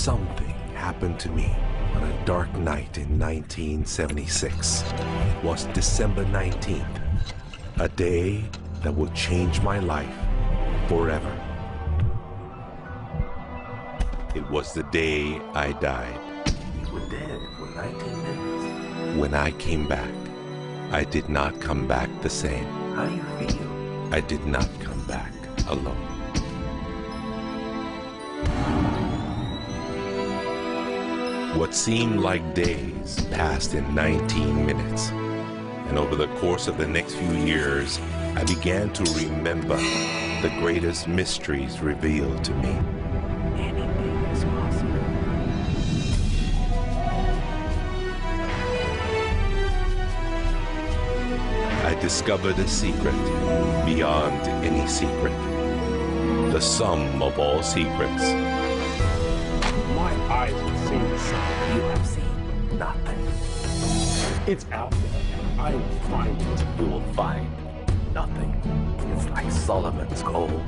Something happened to me on a dark night in 1976. It was December 19th, a day that would change my life forever. It was the day I died. You were dead for 19 minutes. When I came back, I did not come back the same. How do you feel? I did not come back alone. What seemed like days passed in 19 minutes. And over the course of the next few years, I began to remember the greatest mysteries revealed to me. Anything is possible. I discovered a secret beyond any secret. The sum of all secrets. My eyes have seen the sun. You have seen nothing. It's out there. I will find it. You will find nothing. It's like Solomon's gold.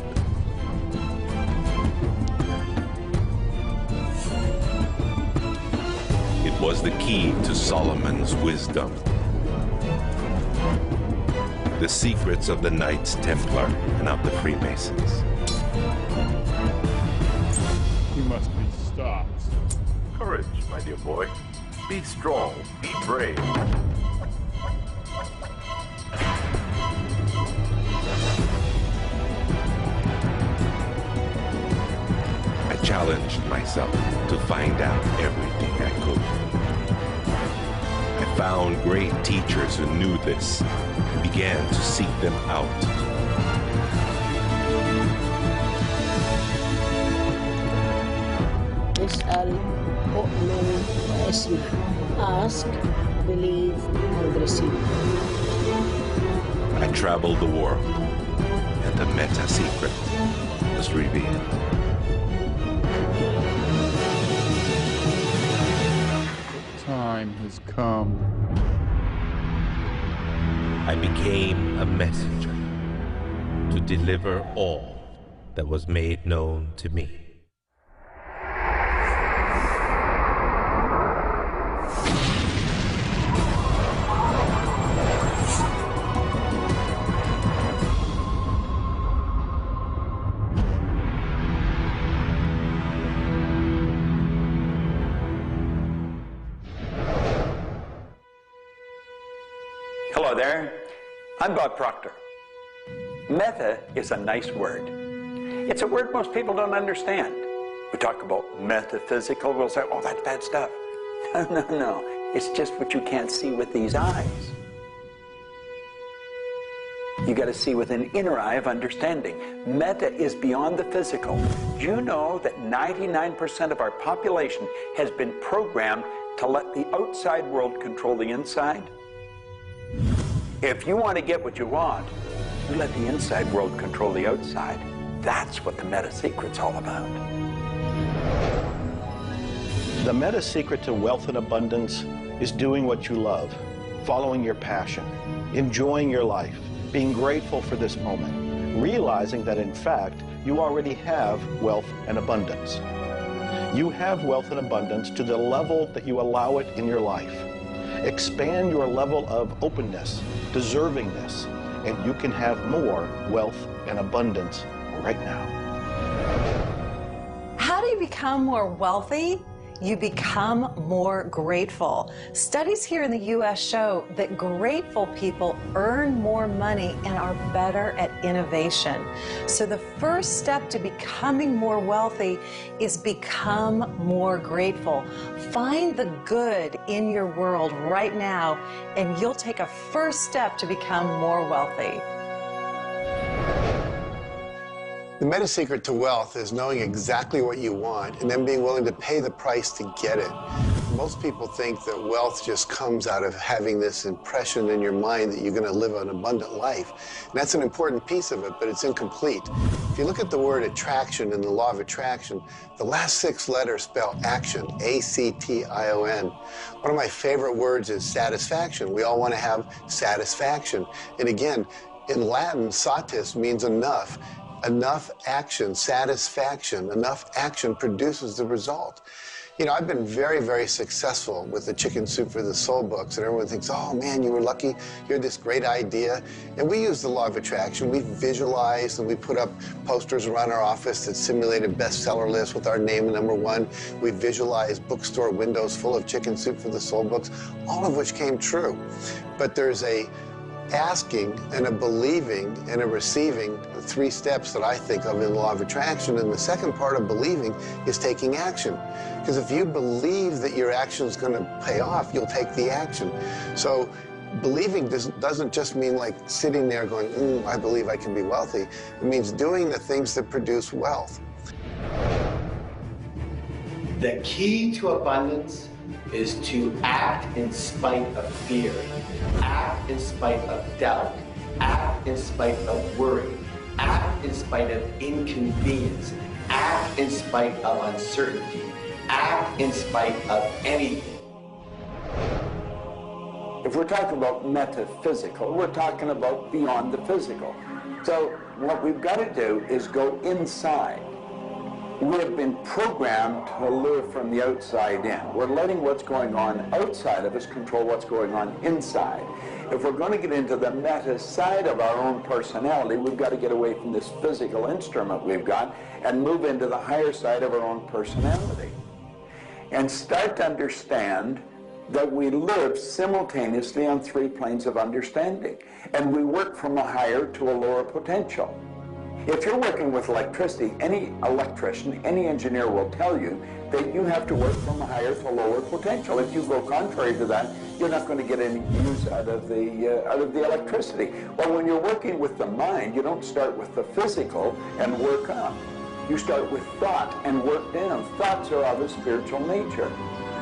It was the key to Solomon's wisdom. The secrets of the Knights Templar and of the Freemasons. He must be stopped. Courage, my dear boy. Be strong, be brave. I challenged myself to find out everything I could. I found great teachers who knew this and began to seek them out. اسأل أؤمن وأسمع. Ask, believe, and receive. I traveled the world, and the meta secret was revealed. Time has come. I became a messenger to deliver all that was made known to me. Hello there, I'm Bob Proctor. Meta is a nice word. It's a word most people don't understand. We talk about metaphysical, we'll say, oh, that's bad stuff. No, it's just what you can't see with these eyes. You got to see with an inner eye of understanding. Meta is beyond the physical. Do you know that 99% of our population has been programmed to let the outside world control the inside? If you want to get what you want, you let the inside world control the outside. That's what the meta secret's all about. The meta secret to wealth and abundance is doing what you love, following your passion, enjoying your life, being grateful for this moment, realizing that in fact, you already have wealth and abundance. You have wealth and abundance to the level that you allow it in your life. Expand your level of openness, deservingness, and you can have more wealth and abundance right now. How do you become more wealthy? You become more grateful. Studies here in the U.S. show that grateful people earn more money and are better at innovation. So the first step to becoming more wealthy is become more grateful. Find the good in your world right now, and you'll take a first step to become more wealthy. The meta secret to wealth is knowing exactly what you want and then being willing to pay the price to get it. Most people think that wealth just comes out of having this impression in your mind that you're going to live an abundant life. And that's an important piece of it, but it's incomplete. If you look at the word attraction in the law of attraction, the last 6 letters spell action, A-C-T-I-O-N. One of my favorite words is satisfaction. We all want to have satisfaction. And again, in Latin, satis means enough. enough action, satisfaction, enough action produces the result. You know, I've been very, very successful with the Chicken Soup for the Soul books, and everyone thinks, oh man, you were lucky, you had this great idea. And we use the law of attraction. We visualize and we put up posters around our office that simulated bestseller lists with our name #1. We visualize bookstore windows full of Chicken Soup for the Soul books, all of which came true. But there's a asking and a believing and a receiving, the 3 steps that I think of in the law of attraction. And the second part of believing is taking action. Because if you believe that your action is going to pay off, you'll take the action. So believing doesn't just mean like sitting there going, I believe I can be wealthy. It means doing the things that produce wealth. The key to abundance is to act in spite of fear, act in spite of doubt, act in spite of worry, act in spite of inconvenience, act in spite of uncertainty, act in spite of anything. If we're talking about metaphysical, we're talking about beyond the physical. So what we've got to do is go inside. We have been programmed to live from the outside in. We're letting what's going on outside of us control what's going on inside. If we're going to get into the meta side of our own personality, we've got to get away from this physical instrument we've got and move into the higher side of our own personality. And start to understand that we live simultaneously on 3 planes of understanding. And we work from a higher to a lower potential. If you're working with electricity, any electrician, any engineer will tell you that you have to work from a higher to a lower potential. If you go contrary to that, you're not going to get any use out of the electricity. Well, when you're working with the mind, you don't start with the physical and work up. You start with thought and work down. Thoughts are of a spiritual nature.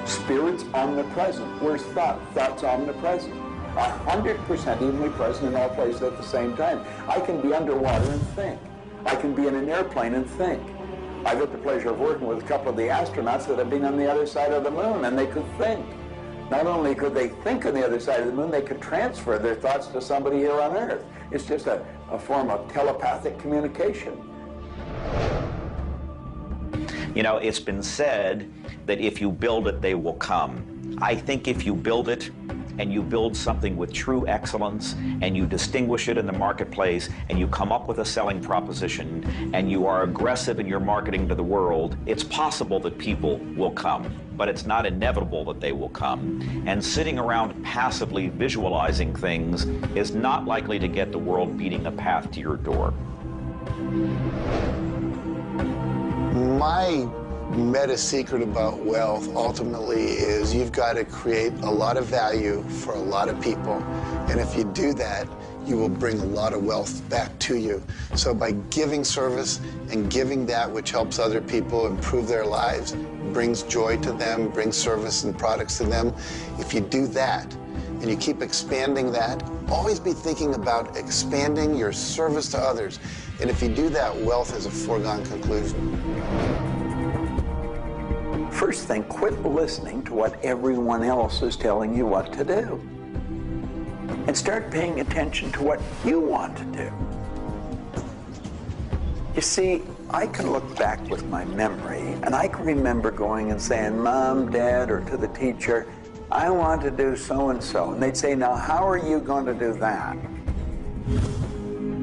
Spirit's omnipresent. Where's thought? Thought's omnipresent. 100% evenly present in all places at the same time. I can be underwater and think. I can be in an airplane and think. I've had the pleasure of working with a couple of the astronauts that have been on the other side of the moon, and they could think. Not only could they think on the other side of the moon, they could transfer their thoughts to somebody here on Earth. It's just a form of telepathic communication. You know, it's been said that if you build it, they will come. I think if you build it, and you build something with true excellence, and you distinguish it in the marketplace, and you come up with a selling proposition, and you are aggressive in your marketing to the world, it's possible that people will come, but it's not inevitable that they will come. And sitting around passively visualizing things is not likely to get the world beating a path to your door. My meta secret about wealth ultimately is you've got to create a lot of value for a lot of people. And if you do that, you will bring a lot of wealth back to you. So by giving service and giving that which helps other people improve their lives, brings joy to them, brings service and products to them, if you do that and you keep expanding that, always be thinking about expanding your service to others. And if you do that, wealth is a foregone conclusion. First thing, quit listening to what everyone else is telling you what to do. And start paying attention to what you want to do. You see, I can look back with my memory, and I can remember going and saying, Mom, Dad, or to the teacher, I want to do so-and-so. And they'd say, now, how are you going to do that?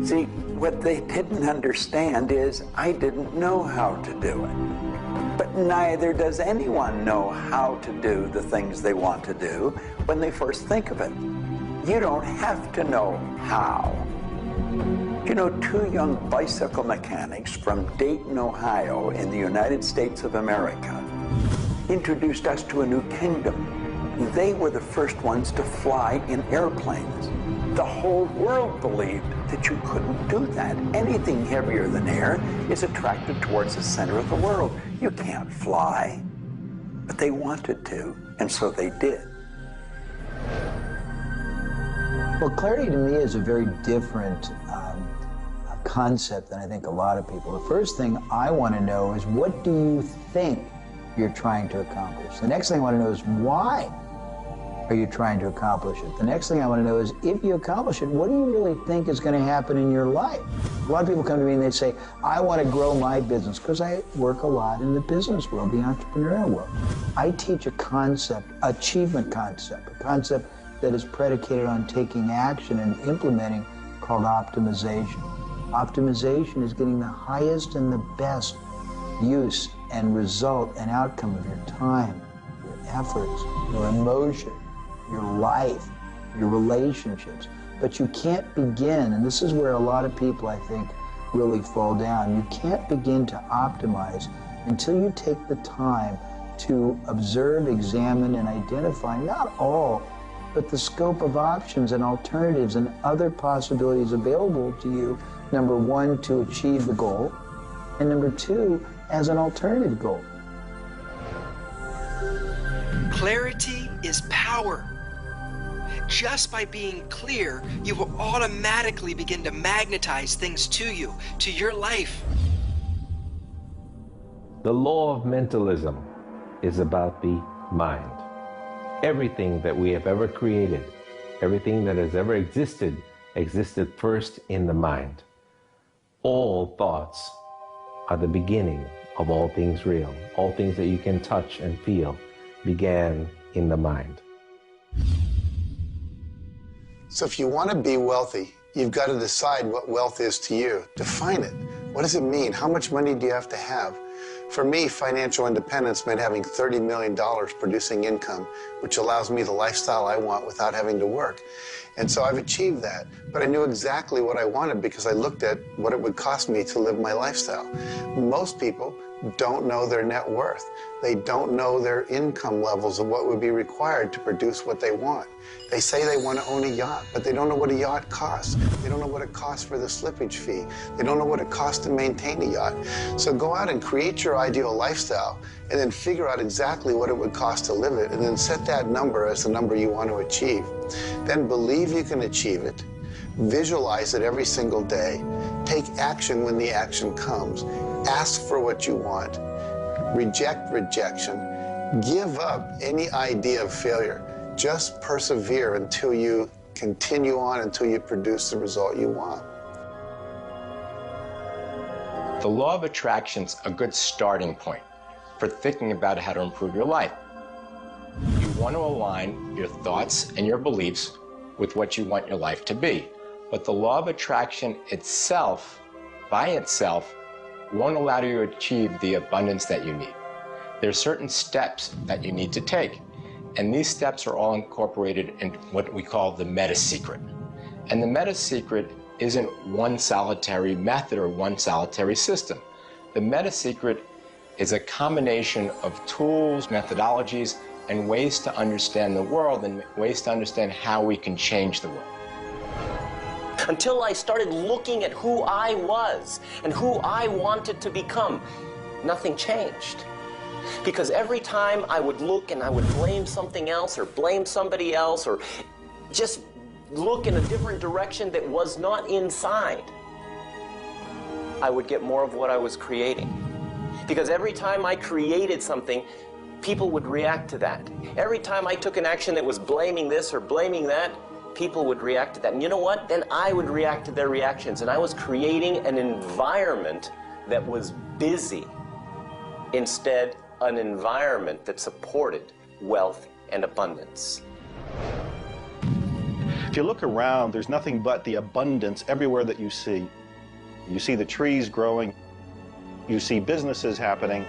See, what they didn't understand is I didn't know how to do it. But neither does anyone know how to do the things they want to do when they first think of it. You don't have to know how. You know, 2 young bicycle mechanics from Dayton, Ohio, in the United States of America, introduced us to a new kingdom. They were the first ones to fly in airplanes. The whole world believed that you couldn't do that. Anything heavier than air is attracted towards the center of the world. You can't fly. But they wanted to, and so they did. Well, clarity to me is a very different concept than I think a lot of people. The first thing I want to know is, what do you think you're trying to accomplish? The next thing I want to know is, why are you trying to accomplish it? The next thing I want to know is, if you accomplish it, what do you really think is going to happen in your life? A lot of people come to me and they say, I want to grow my business, because I work a lot in the business world, the entrepreneurial world. I teach a concept, achievement concept, a concept that is predicated on taking action and implementing, called optimization. Optimization is getting the highest and the best use and result and outcome of your time, your efforts, your emotion, your life, your relationships. But you can't begin, and this is where a lot of people, I think, really fall down. You can't begin to optimize until you take the time to observe, examine, and identify not all, but the scope of options and alternatives and other possibilities available to you, number one, to achieve the goal, and number two, as an alternative goal. Clarity is power. Just by being clear, you will automatically begin to magnetize things to you, to your life. The law of mentalism is about the mind. Everything that we have ever created, everything that has ever existed first in the mind. All thoughts are the beginning of all things real. All things that you can touch and feel began in the mind. So if you want to be wealthy, you've got to decide what wealth is to you. Define it. What does it mean? How much money do you have to have? For me, financial independence meant having $30 million producing income, which allows me the lifestyle I want without having to work. And so I've achieved that. But I knew exactly what I wanted because I looked at what it would cost me to live my lifestyle. Most people don't know their net worth. They don't know their income levels of what would be required to produce what they want. They say they want to own a yacht, but they don't know what a yacht costs. They don't know what it costs for the slippage fee. They don't know what it costs to maintain a yacht. So go out and create your ideal lifestyle and then figure out exactly what it would cost to live it, and then set that number as the number you want to achieve. Then believe you can achieve it. Visualize it every single day. Take action when the action comes. Ask for what you want. Reject rejection. Give up any idea of failure. Just persevere until you continue on, until you produce the result you want. The law of attraction's a good starting point for thinking about how to improve your life. You want to align your thoughts and your beliefs with what you want your life to be. But the law of attraction itself, by itself, won't allow you to achieve the abundance that you need. There are certain steps that you need to take, and these steps are all incorporated in what we call the meta secret. And the meta secret isn't one solitary method or one solitary system. The meta secret is a combination of tools, methodologies, and ways to understand the world and ways to understand how we can change the world. Until I started looking at who I was and who I wanted to become, nothing changed. Because every time I would look and I would blame something else or blame somebody else or just look in a different direction that was not inside, I would get more of what I was creating. Because every time I created something, people would react to that. Every time I took an action that was blaming this or blaming that, people would react to that. And you know what? Then I would react to their reactions. And I was creating an environment that was busy. Instead, an environment that supported wealth and abundance. If you look around, there's nothing but the abundance everywhere that you see. You see the trees growing. You see businesses happening.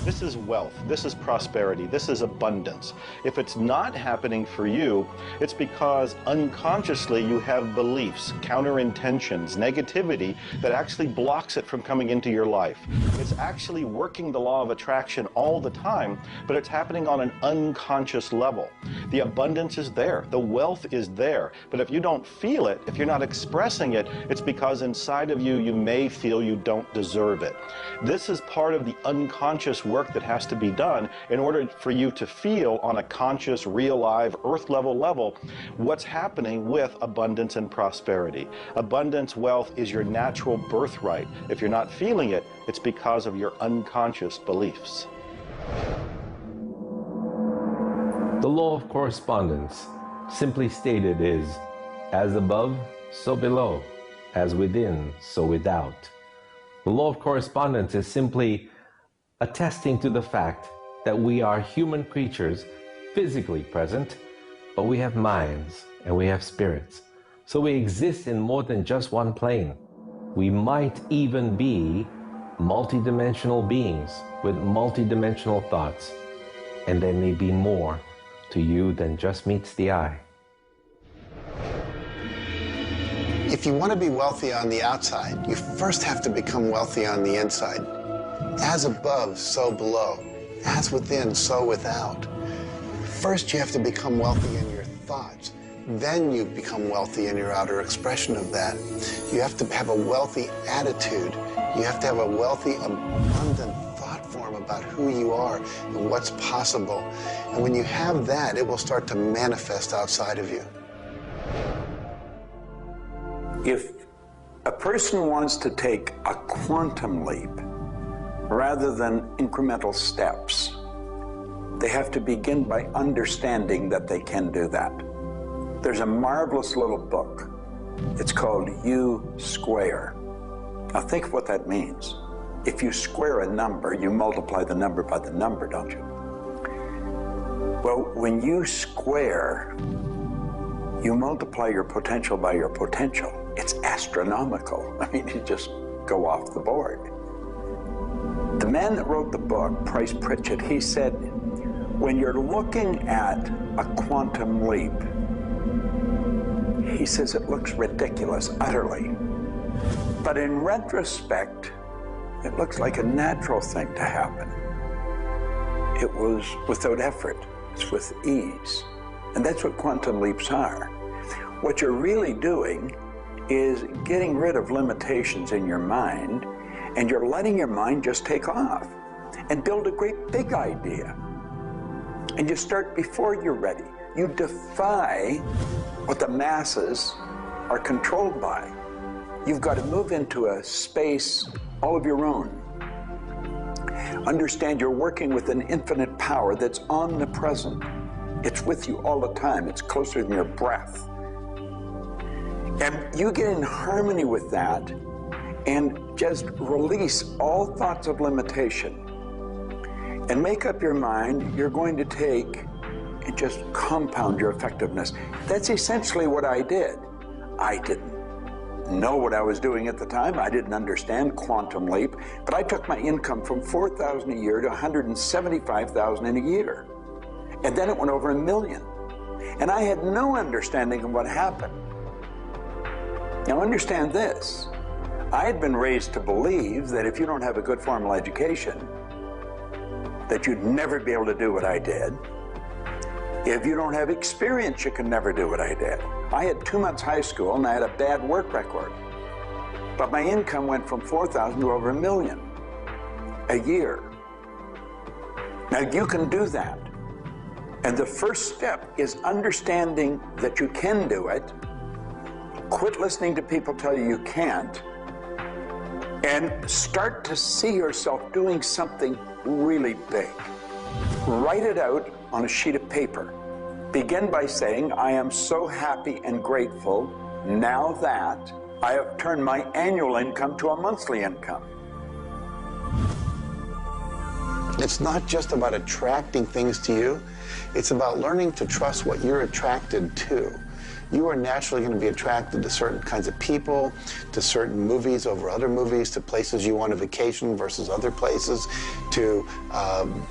This is wealth, this is prosperity, this is abundance. If it's not happening for you, it's because unconsciously you have beliefs, counter-intentions, negativity that actually blocks it from coming into your life. It's actually working the law of attraction all the time, but it's happening on an unconscious level. The abundance is there, the wealth is there, but if you don't feel it, if you're not expressing it, it's because inside of you, you may feel you don't deserve it. This is part of the unconscious work that has to be done in order for you to feel on a conscious, real, live, earth level what's happening with abundance and prosperity. Abundance, wealth is your natural birthright. If you're not feeling it, it's because of your unconscious beliefs. The law of correspondence, simply stated, is as above, so below, as within, so without. The law of correspondence is simply attesting to the fact that we are human creatures, physically present, but we have minds and we have spirits. So we exist in more than just one plane. We might even be multidimensional beings with multidimensional thoughts, and there may be more to you than just meets the eye. If you want to be wealthy on the outside, you first have to become wealthy on the inside. As above, so below. As within, so without. First, you have to become wealthy in your thoughts. Then you become wealthy in your outer expression of that. You have to have a wealthy attitude. You have to have a wealthy, abundant thought form about who you are and what's possible. And when you have that, it will start to manifest outside of you. If a person wants to take a quantum leap rather than incremental steps, they have to begin by understanding that they can do that. There's a marvelous little book. It's called U Square. Now think of what that means. If you square a number, you multiply the number by the number, don't you? Well, when you square, you multiply your potential by your potential. It's astronomical. I mean, you just go off the board. The man that wrote the book, Price Pritchett, he said, when you're looking at a quantum leap, he says it looks ridiculous, utterly. But in retrospect, it looks like a natural thing to happen. It was without effort. It's with ease. And that's what quantum leaps are. What you're really doing is getting rid of limitations in your mind, and you're letting your mind just take off and build a great big idea. And you start before you're ready. You defy what the masses are controlled by. You've got to move into a space all of your own. Understand you're working with an infinite power that's omnipresent. It's with you all the time. It's closer than your breath. And you get in harmony with that and just release all thoughts of limitation and make up your mind you're going to take and just compound your effectiveness. That's essentially what I did. I didn't know what I was doing at the time. I didn't understand quantum leap, but I took my income from $4,000 a year to $175,000 in a year. And then it went over $1 million. And I had no understanding of what happened. Now understand this. I had been raised to believe that if you don't have a good formal education, that you'd never be able to do what I did. If you don't have experience, you can never do what I did. I had 2 months high school and I had a bad work record. But my income went from $4,000 to over $1 million a year. Now you can do that. And the first step is understanding that you can do it. Quit listening to people tell you you can't. And start to see yourself doing something really big. Write it out on a sheet of paper. Begin by saying, I am so happy and grateful now that I have turned my annual income to a monthly income. It's not just about attracting things to you. It's about learning to trust what you're attracted to. You are naturally going to be attracted to certain kinds of people, to certain movies over other movies, to places you want to vacation versus other places, to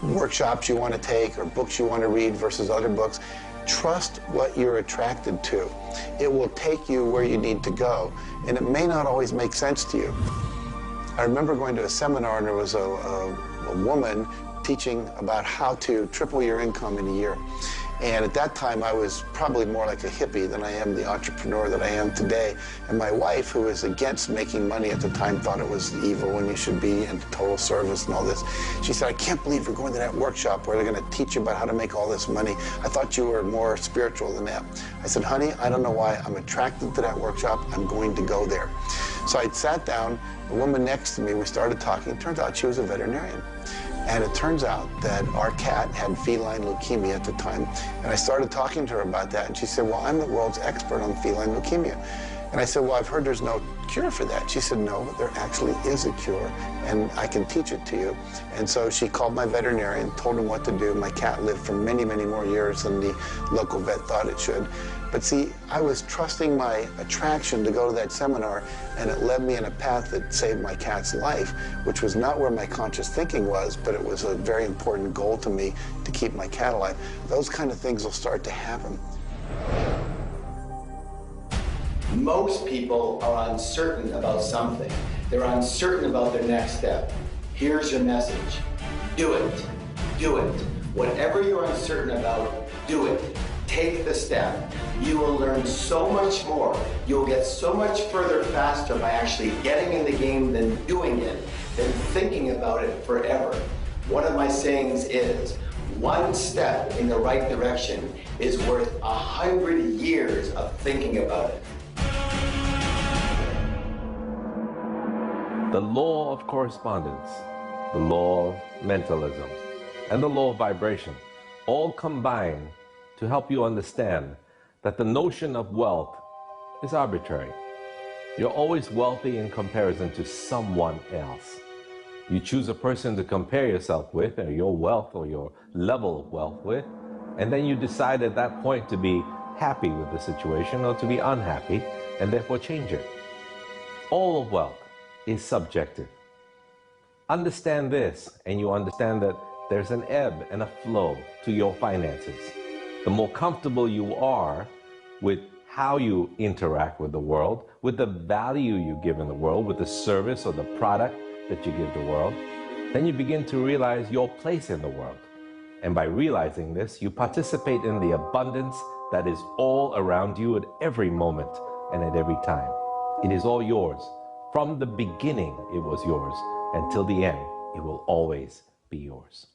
workshops you want to take or books you want to read versus other books. Trust what you're attracted to. It will take you where you need to go, and it may not always make sense to you. I remember going to a seminar, and there was a woman teaching about how to triple your income in a year. And at that time, I was probably more like a hippie than I am the entrepreneur that I am today. And my wife, who was against making money at the time, thought it was evil when you should be in total service and all this. She said, I can't believe you're going to that workshop where they're going to teach you about how to make all this money. I thought you were more spiritual than that. I said, honey, I don't know why. I'm attracted to that workshop. I'm going to go there. So I sat down, the woman next to me, we started talking. It turned out she was a veterinarian. And it turns out that our cat had feline leukemia at the time. And I started talking to her about that. And she said, well, I'm the world's expert on feline leukemia. And I said, well, I've heard there's no cure for that. She said, no, there actually is a cure, and I can teach it to you. And so she called my veterinarian, told him what to do. My cat lived for many, many more years than the local vet thought it should. But see, I was trusting my attraction to go to that seminar, and it led me in a path that saved my cat's life, which was not where my conscious thinking was, but it was a very important goal to me to keep my cat alive. Those kind of things will start to happen. Most people are uncertain about something. They're uncertain about their next step. Here's your message. Do it. Do it. Whatever you're uncertain about, do it. Take the step. You will learn so much more. You'll get so much further faster by actually getting in the game than doing it, than thinking about it forever. One of my sayings is, one step in the right direction is worth 100 years of thinking about it. The law of correspondence, the law of mentalism, and the law of vibration all combine to help you understand that the notion of wealth is arbitrary. You're always wealthy in comparison to someone else. You choose a person to compare yourself with, or your wealth or your level of wealth with, and then you decide at that point to be happy with the situation or to be unhappy, and therefore change it. All of wealth is subjective. Understand this, and you understand that there's an ebb and a flow to your finances. The more comfortable you are with how you interact with the world, with the value you give in the world, with the service or the product that you give the world, then you begin to realize your place in the world. And by realizing this, you participate in the abundance that is all around you at every moment and at every time. It is all yours. From the beginning, it was yours. Until the end, it will always be yours.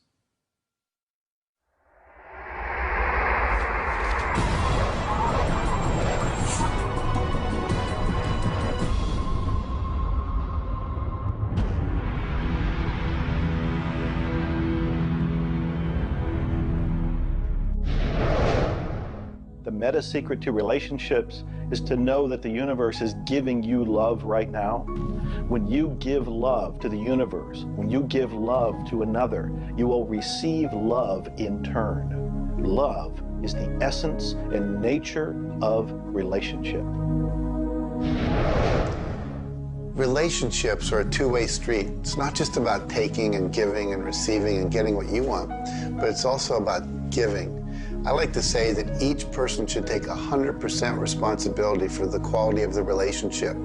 The meta secret to relationships is to know that the universe is giving you love right now. When you give love to the universe, when you give love to another, you will receive love in turn. Love is the essence and nature of relationship. Relationships are a two-way street. It's not just about taking and giving and receiving and getting what you want, but it's also about giving. I like to say that each person should take 100% responsibility for the quality of the relationship.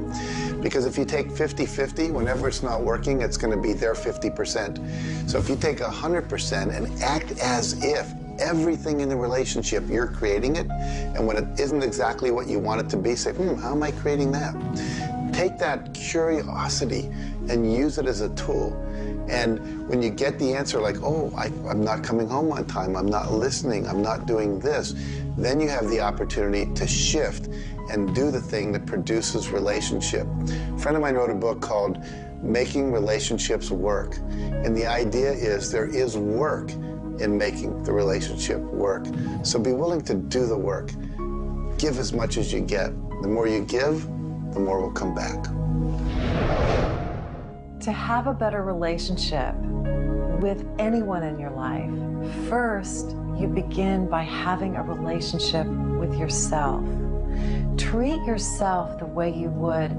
Because if you take 50-50, whenever it's not working, it's going to be their 50%. So if you take 100% and act as if everything in the relationship, you're creating it, and when it isn't exactly what you want it to be, say, how am I creating that? Take that curiosity and use it as a tool. And when you get the answer like, oh, I'm not coming home on time, I'm not listening, I'm not doing this, then you have the opportunity to shift and do the thing that produces relationship. A friend of mine wrote a book called Making Relationships Work. And the idea is there is work in making the relationship work. So be willing to do the work. Give as much as you get. The more you give, the more will come back. To have a better relationship with anyone in your life, first you begin by having a relationship with yourself. Treat yourself the way you would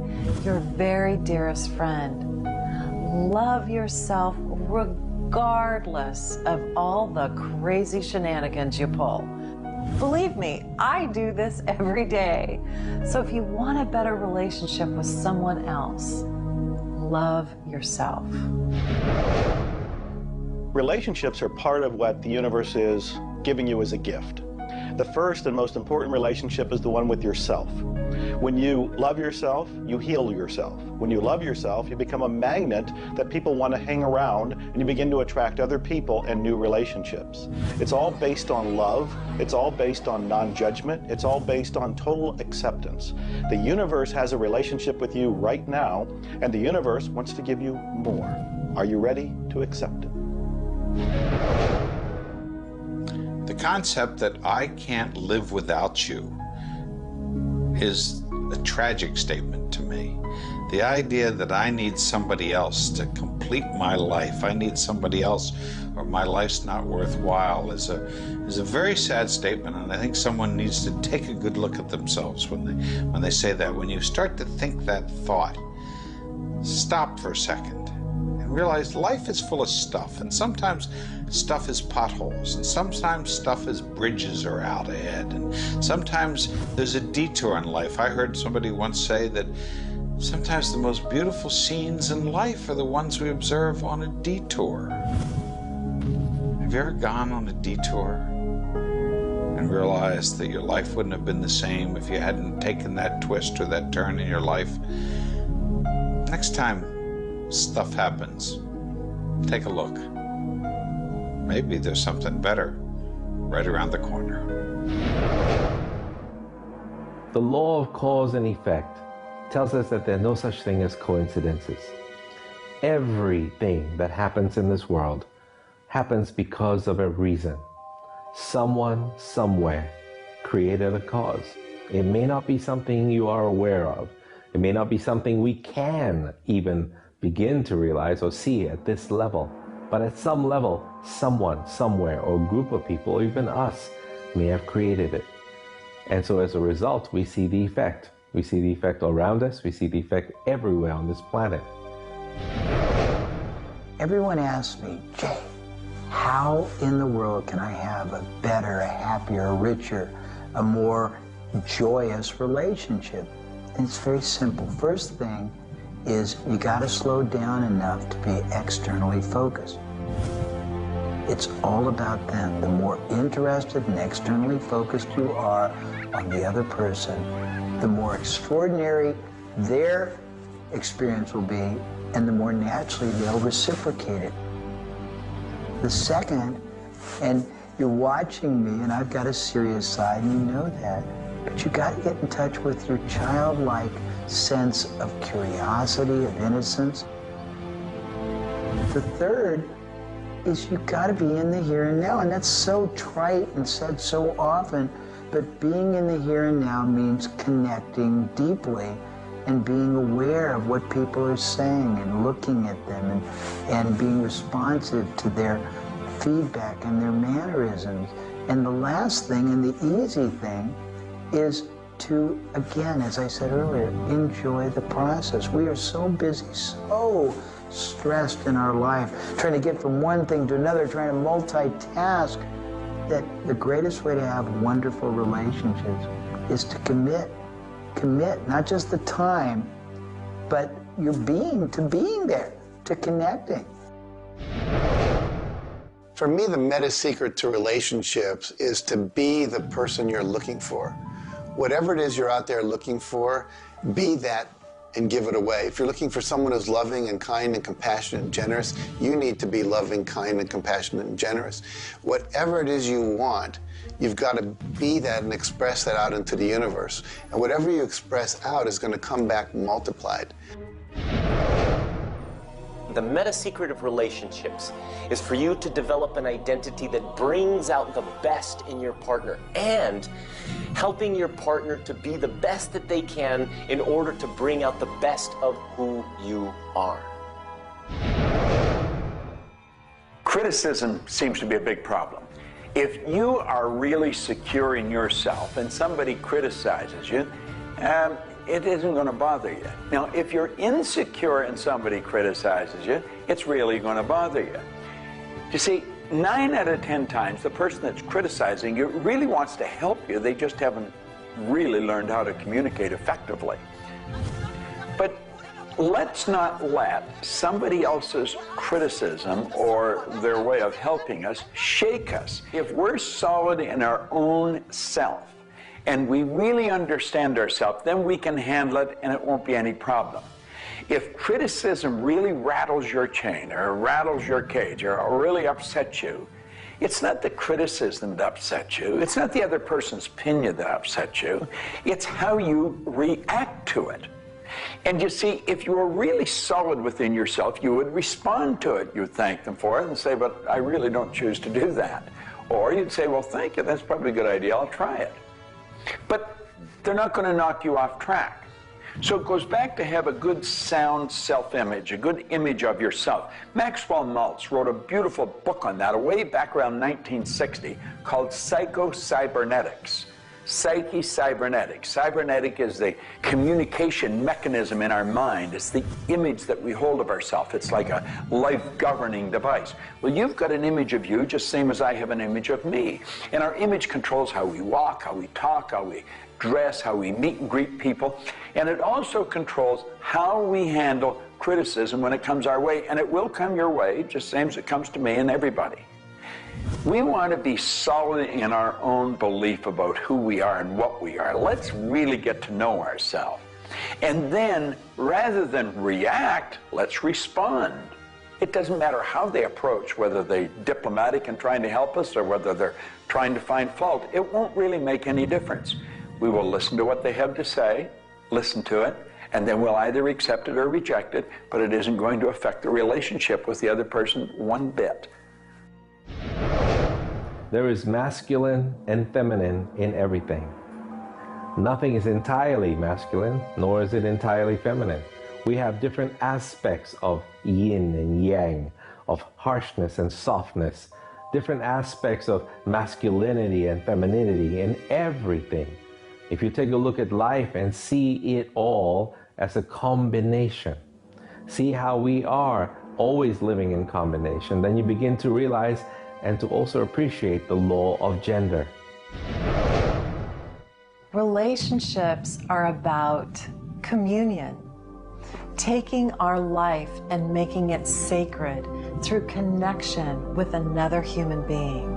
your very dearest friend. Love yourself regardless of all the crazy shenanigans you pull. Believe me, I do this every day. So if you want a better relationship with someone else, love yourself. Relationships are part of what the universe is giving you as a gift. The first and most important relationship is the one with yourself. When you love yourself, you heal yourself. When you love yourself, you become a magnet that people want to hang around, and you begin to attract other people and new relationships. It's all based on love. It's all based on non-judgment. It's all based on total acceptance. The universe has a relationship with you right now, and the universe wants to give you more. Are you ready to accept it? The concept that I can't live without you is a tragic statement to me. The idea that I need somebody else to complete my life, I need somebody else or my life's not worthwhile is a very sad statement, and I think someone needs to take a good look at themselves when they say that. When you start to think that thought, stop for a second and realize life is full of stuff, and sometimes stuff is potholes, and sometimes stuff is bridges are out ahead, and sometimes there's a detour in life. I heard somebody once say that sometimes the most beautiful scenes in life are the ones we observe on a detour. Have you ever gone on a detour and realized that your life wouldn't have been the same if you hadn't taken that twist or that turn in your life? Next time stuff happens, take a look. Maybe there's something better right around the corner. The law of cause and effect tells us that there's no such thing as coincidences. Everything that happens in this world happens because of a reason. Someone, somewhere, created a cause. It may not be something you are aware of. It may not be something we can even begin to realize or see at this level. But at some level, someone, somewhere, or a group of people, or even us, may have created it. And so as a result, we see the effect. We see the effect around us. We see the effect everywhere on this planet. Everyone asks me, Jay, how in the world can I have a better, a happier, a richer, a more joyous relationship? And it's very simple. First thing is you got to slow down enough to be externally focused. It's all about them. The more interested and externally focused you are on the other person, the more extraordinary their experience will be, and the more naturally they'll reciprocate it. The second, and you're watching me, and I've got a serious side, and you know that, but you got to get in touch with your childlike sense of curiosity, of innocence. The third is you got to be in the here and now, and that's so trite and said so often, but being in the here and now means connecting deeply and being aware of what people are saying and looking at them and being responsive to their feedback and their mannerisms. And the last thing and the easy thing is to, again, as I said earlier, enjoy the process. We are so busy, so stressed in our life, trying to get from one thing to another, trying to multitask, that the greatest way to have wonderful relationships is to commit. Commit, not just the time, but your being, to being there, to connecting. For me, the meta secret to relationships is to be the person you're looking for. Whatever it is you're out there looking for, be that and give it away. If you're looking for someone who's loving and kind and compassionate and generous, you need to be loving, kind, and compassionate and generous. Whatever it is you want, you've got to be that and express that out into the universe. And whatever you express out is going to come back multiplied. The meta secret of relationships is for you to develop an identity that brings out the best in your partner and helping your partner to be the best that they can in order to bring out the best of who you are. Criticism seems to be a big problem. If you are really secure in yourself and somebody criticizes you, it isn't going to bother you. Now, if you're insecure and somebody criticizes you, it's really going to bother you. You see, 9 out of 10 times, the person that's criticizing you really wants to help you. They just haven't really learned how to communicate effectively. But let's not let somebody else's criticism or their way of helping us shake us. If we're solid in our own self, and we really understand ourselves, then we can handle it and it won't be any problem. If criticism really rattles your chain or rattles your cage or really upsets you, it's not the criticism that upsets you. It's not the other person's opinion that upsets you. It's how you react to it. And you see, if you were really solid within yourself, you would respond to it. You would thank them for it and say, but I really don't choose to do that. Or you'd say, well, thank you, that's probably a good idea, I'll try it. But they're not going to knock you off track. So it goes back to have a good, sound self-image, a good image of yourself. Maxwell Maltz wrote a beautiful book on that way back around 1960 called Psycho-Cybernetics. Psyche-cybernetics. Cybernetic is the communication mechanism in our mind. It's the image that we hold of ourselves. It's like a life-governing device. Well, you've got an image of you just same as I have an image of me. And our image controls how we walk, how we talk, how we dress, how we meet and greet people. And it also controls how we handle criticism when it comes our way. And it will come your way, just same as it comes to me and everybody. We want to be solid in our own belief about who we are and what we are. Let's really get to know ourselves. And then, rather than react, let's respond. It doesn't matter how they approach, whether they're diplomatic and trying to help us or whether they're trying to find fault. It won't really make any difference. We will listen to what they have to say, listen to it, and then we'll either accept it or reject it, but it isn't going to affect the relationship with the other person one bit. There is masculine and feminine in everything. Nothing is entirely masculine, nor is it entirely feminine. We have different aspects of yin and yang, of harshness and softness, different aspects of masculinity and femininity in everything. If you take a look at life and see it all as a combination, see how we are always living in combination, then you begin to realize and to also appreciate the law of gender. Relationships are about communion, taking our life and making it sacred through connection with another human being.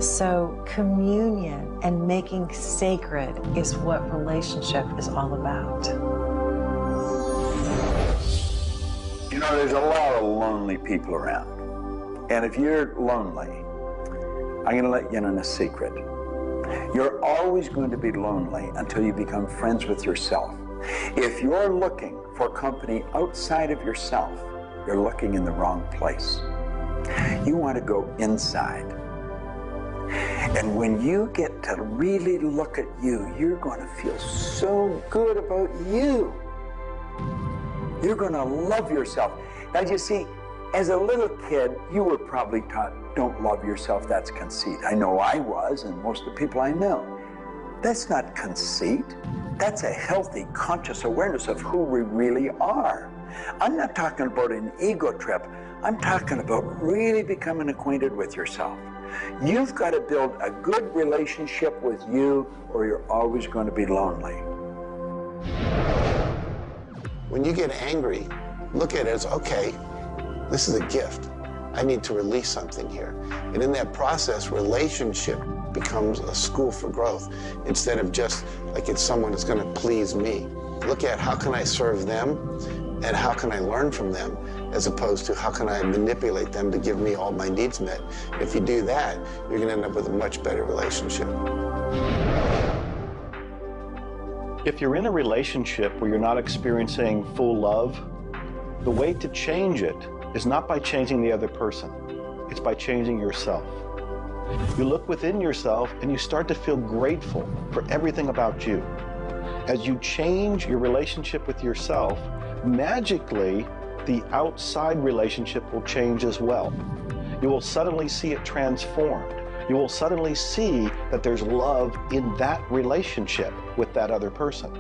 So communion and making sacred is what relationship is all about. You know, there's a lot of lonely people around. And if you're lonely, I'm going to let you in on a secret. You're always going to be lonely until you become friends with yourself. If you're looking for company outside of yourself, you're looking in the wrong place. You want to go inside. And when you get to really look at you, you're going to feel so good about you. You're going to love yourself. Now, you see, as a little kid, you were probably taught, don't love yourself, that's conceit. I know I was, and most of the people I know. That's not conceit. That's a healthy, conscious awareness of who we really are. I'm not talking about an ego trip. I'm talking about really becoming acquainted with yourself. You've got to build a good relationship with you, or you're always going to be lonely. When you get angry, look at it as, okay, this is a gift. I need to release something here. And in that process, relationship becomes a school for growth instead of just like it's someone that's going to please me. Look at how can I serve them and how can I learn from them, as opposed to how can I manipulate them to give me all my needs met. If you do that, you're going to end up with a much better relationship. If you're in a relationship where you're not experiencing full love, the way to change it is not by changing the other person. It's by changing yourself. You look within yourself and you start to feel grateful for everything about you. As you change your relationship with yourself, magically, the outside relationship will change as well. You will suddenly see it transformed. You will suddenly see that there's love in that relationship with that other person.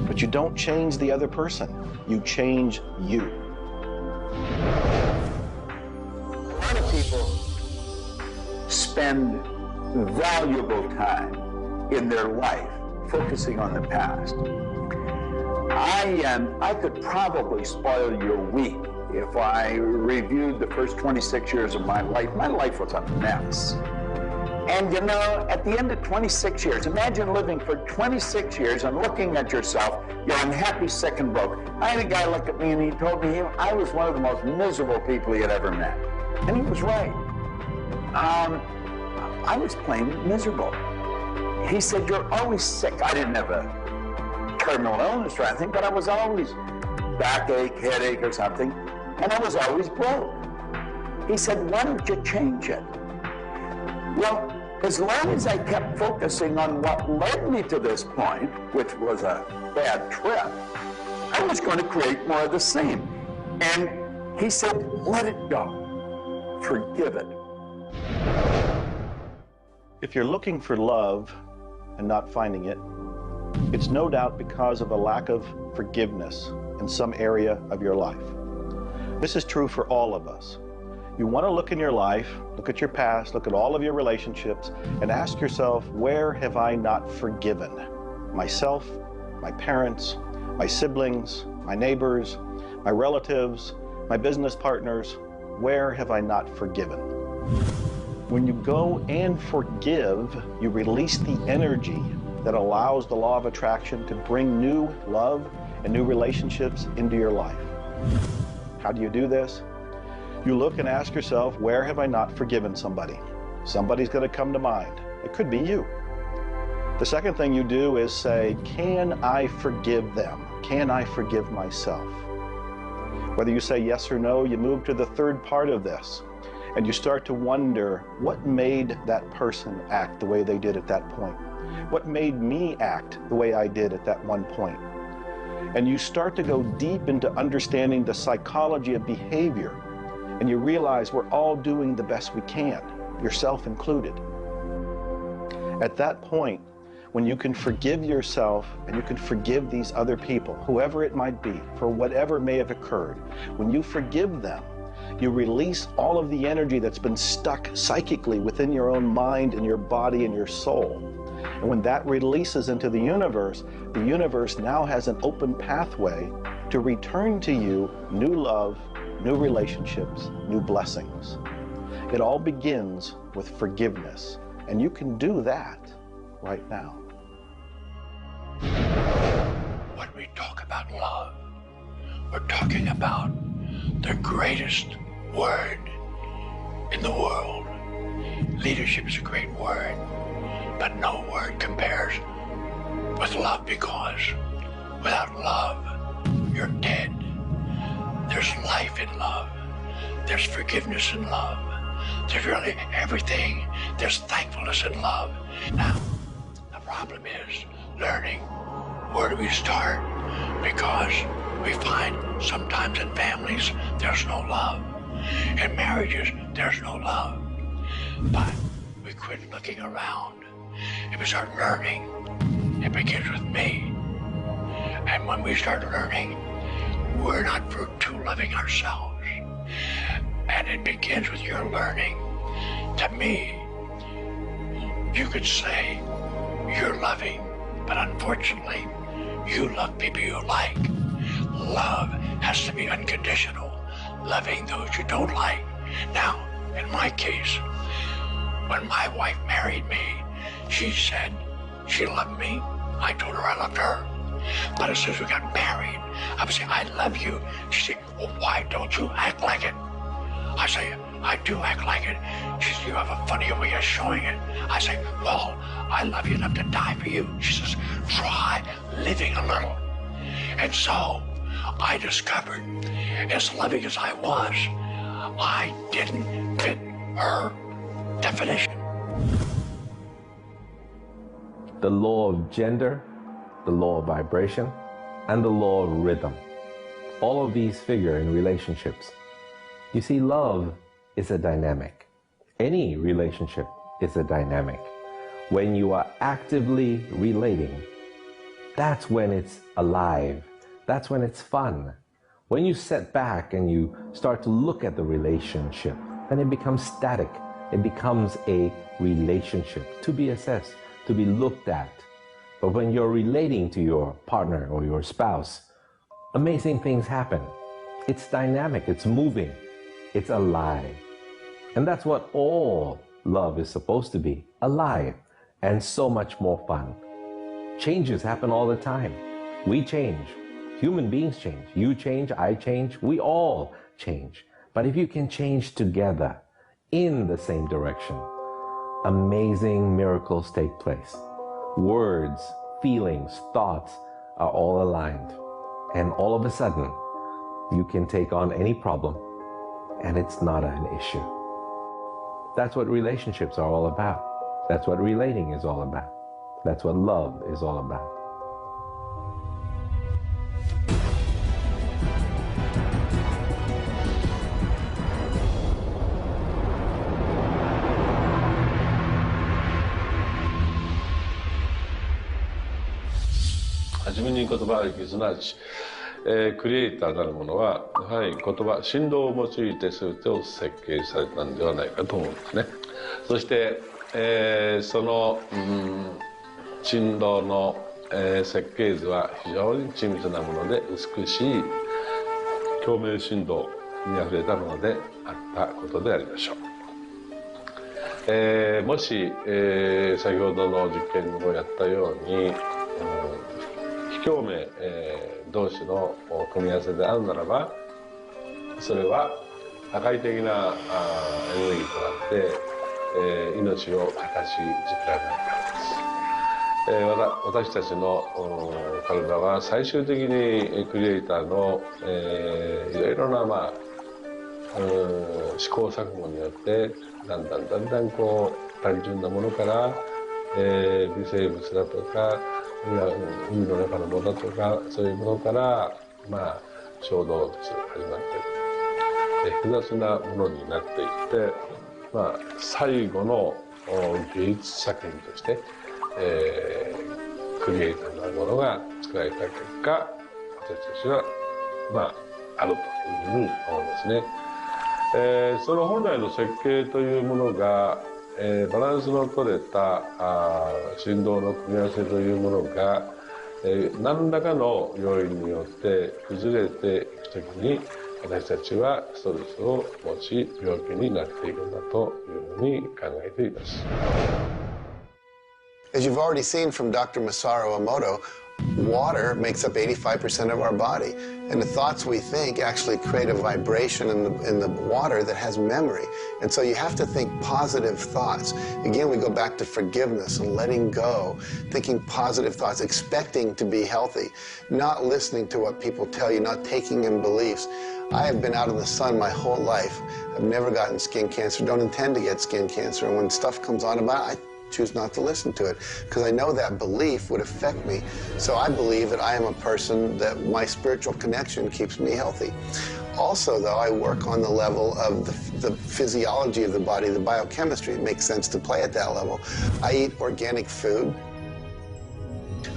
But you don't change the other person. You change you. A lot of people spend valuable time in their life focusing on the past. I could probably spoil your week if I reviewed the first 26 years of my life. My life was a mess. And you know, at the end of 26 years, imagine living for 26 years and looking at yourself, you're unhappy, sick, and broke. I had a guy look at me and he told me I was one of the most miserable people he had ever met. And he was right. I was plain miserable. He said, you're always sick. I didn't have a terminal illness or anything, but I was always backache, headache or something, and I was always broke. He said, why don't you change it? Well, as long as I kept focusing on what led me to this point, which was a bad trip, I was going to create more of the same. And he said, let it go. Forgive it. If you're looking for love and not finding it, it's no doubt because of a lack of forgiveness in some area of your life. This is true for all of us. You want to look in your life, look at your past, look at all of your relationships, and ask yourself, where have I not forgiven? Myself, my parents, my siblings, my neighbors, my relatives, my business partners, where have I not forgiven? When you go and forgive, you release the energy that allows the law of attraction to bring new love and new relationships into your life. How do you do this? You look and ask yourself, where have I not forgiven somebody? Somebody's going to come to mind. It could be you. The second thing you do is say, can I forgive them? Can I forgive myself? Whether you say yes or no, you move to the third part of this, and you start to wonder, what made that person act the way they did at that point? What made me act the way I did at that one point? And you start to go deep into understanding the psychology of behavior, and you realize we're all doing the best we can, yourself included. At that point, when you can forgive yourself and you can forgive these other people, whoever it might be, for whatever may have occurred, when you forgive them, you release all of the energy that's been stuck psychically within your own mind and your body and your soul. And when that releases into the universe now has an open pathway to return to you new love, new relationships, new blessings. It all begins with forgiveness, and you can do that right now. When we talk about love, we're talking about the greatest word in the world. Leadership is a great word, but no word compares with love, because without love, you're dead. There's life in love. There's forgiveness in love. There's really everything. There's thankfulness in love. Now, the problem is learning where do we start, because we find sometimes in families there's no love. In marriages, there's no love. But we quit looking around. If we start learning, it begins with me. And when we start learning, we're not too loving ourselves. And it begins with your learning. To me, you could say you're loving, but unfortunately, you love people you like. Love has to be unconditional, loving those you don't like. Now, in my case, when my wife married me, she said she loved me. I told her I loved her. But as soon as we got married, I would say, I love you. She said, well, why don't you act like it? I say, I do act like it. She says, you have a funny way of showing it. I say, well, I love you enough to die for you. She says, try living a little. And so I discovered, as loving as I was, I didn't fit her definition. The law of gender, the law of vibration, and the law of rhythm. All of these figure in relationships. You see, love is a dynamic. Any relationship is a dynamic. When you are actively relating, that's when it's alive. That's when it's fun. When you sit back and you start to look at the relationship, then it becomes static. It becomes a relationship to be assessed, to be looked at. But when you're relating to your partner or your spouse, amazing things happen. It's dynamic, it's moving, it's alive. And that's what all love is supposed to be, alive, and so much more fun. Changes happen all the time. We change. Human beings change. You change, I change, we all change. But if you can change together in the same direction, amazing miracles take place. Words, feelings, thoughts are all aligned. And all of a sudden, you can take on any problem and it's not an issue. That's what relationships are all about. That's what relating is all about. That's what love is all about.はじめに言葉劇、すなわち、クリエイターなるものはやはり言葉、振動を用いて全てを設計されたんではないかと思うんですね。そして、その、振動の、設計図は非常に緻密なもので美しい共鳴振動にあふれたものであったことでありましょう。もし、先ほどの実験にもやったように、非共鳴、同士の組み合わせであるならば、それは破壊的なエネルギーとなって、命を形作られないからです。私たちの体は最終的にクリエイターの、いろいろな、試行錯誤によってだんだんこう単純なものから、微生物だとか海の中のものだとかそういうものから、小動物始まって複雑なものになっていって、最後の芸術作品として、クリエイターなるものが作られた結果、私たちはあるというふうに思うんですね。その本来の設計というものが、バランスの取れた振動の組み合わせというものが、何らかの要因によって崩れていくときに私たちはストレスを持ち病気になっているんだというふうに考えています。As you've already seen from Dr. Masaru Emoto, water makes up 85% of our body, and the thoughts we think actually create a vibration in the water that has memory. And so you have to think positive thoughts. Again, we go back to forgiveness and letting go, thinking positive thoughts, expecting to be healthy, not listening to what people tell you, not taking in beliefs. I have been out in the sun my whole life. I've never gotten skin cancer, don't intend to get skin cancer, and when stuff comes on about it, I choose not to listen to it because I know that belief would affect me. So I believe that I am a person that my spiritual connection keeps me healthy. Also, though, I work on the level of the physiology of the body, the biochemistry. It makes sense to play at that level. I eat organic food.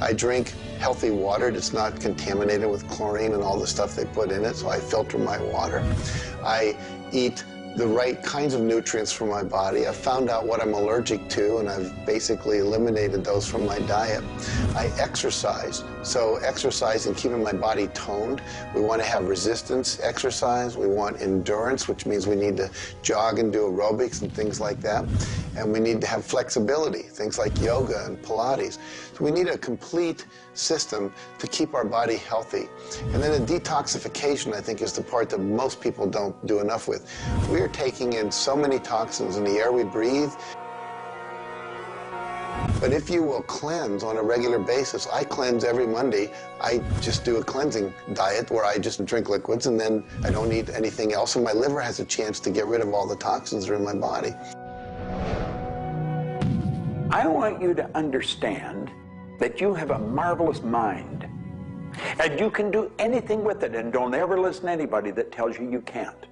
I drink healthy water that's not contaminated with chlorine and all the stuff they put in it, so I filter my water. I eat the right kinds of nutrients for my body. I've found out what I'm allergic to, and I've basically eliminated those from my diet. I exercise, so exercise and keeping my body toned. We want to have resistance exercise. We want endurance, which means we need to jog and do aerobics and things like that. And we need to have flexibility, things like yoga and Pilates. So we need a complete system to keep our body healthy. And then the detoxification, I think, is the part that most people don't do enough with. We are taking in so many toxins in the air we breathe. But if you will cleanse on a regular basis, I cleanse every Monday. I just do a cleansing diet where I just drink liquids and then I don't eat anything else, and my liver has a chance to get rid of all the toxins that are in my body. I want you to understand that you have a marvelous mind, and you can do anything with it, and don't ever listen to anybody that tells you you can't.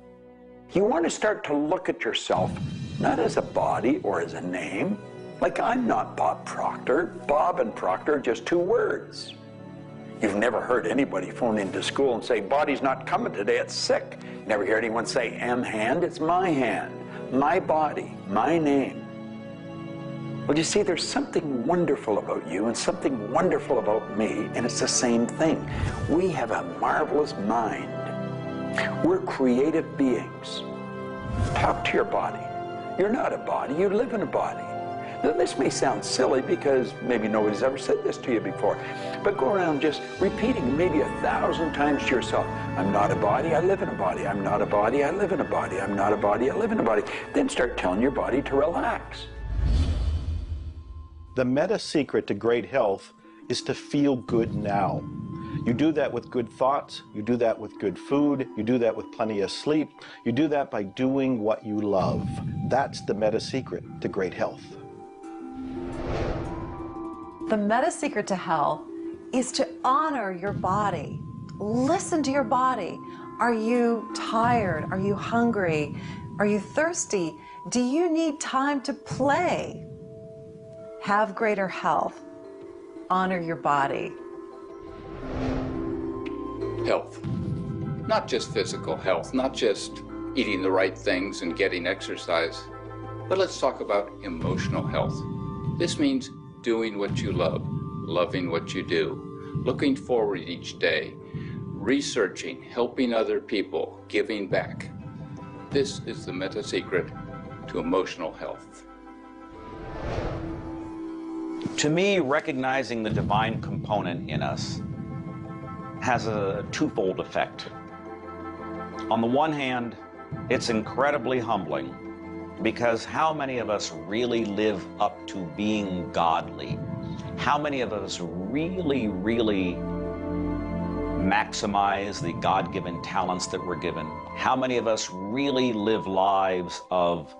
You want to start to look at yourself not as a body or as a name. Like, I'm not Bob Proctor. Bob and Proctor are just two words. You've never heard anybody phone into school and say, body's not coming today, it's sick. Never hear anyone say, hand, it's my hand, my body, my name. Well, you see, there's something wonderful about you and something wonderful about me, and it's the same thing. We have a marvelous mind. We're creative beings. Talk to your body. You're not a body, you live in a body. Now, this may sound silly because maybe nobody's ever said this to you before, but go around just repeating maybe 1,000 times to yourself, I'm not a body, I live in a body. I'm not a body, I live in a body. I'm not a body, I live in a body. Then start telling your body to relax. The meta secret to great health is to feel good now. You do that with good thoughts, you do that with good food, you do that with plenty of sleep, you do that by doing what you love. That's the meta secret to great health. The meta secret to health is to honor your body. Listen to your body. Are you tired? Are you hungry? Are you thirsty? Do you need time to play? Have greater health. Honor your body. Health. Not just physical health, not just eating the right things and getting exercise, but let's talk about emotional health. This means doing what you love, loving what you do, looking forward each day, researching, helping other people, giving back. This is the meta secret to emotional health. To me, recognizing the divine component in us has a twofold effect. On the one hand, it's incredibly humbling, because how many of us really live up to being godly? How many of us really maximize the God-given talents that we're given? How many of us really live lives of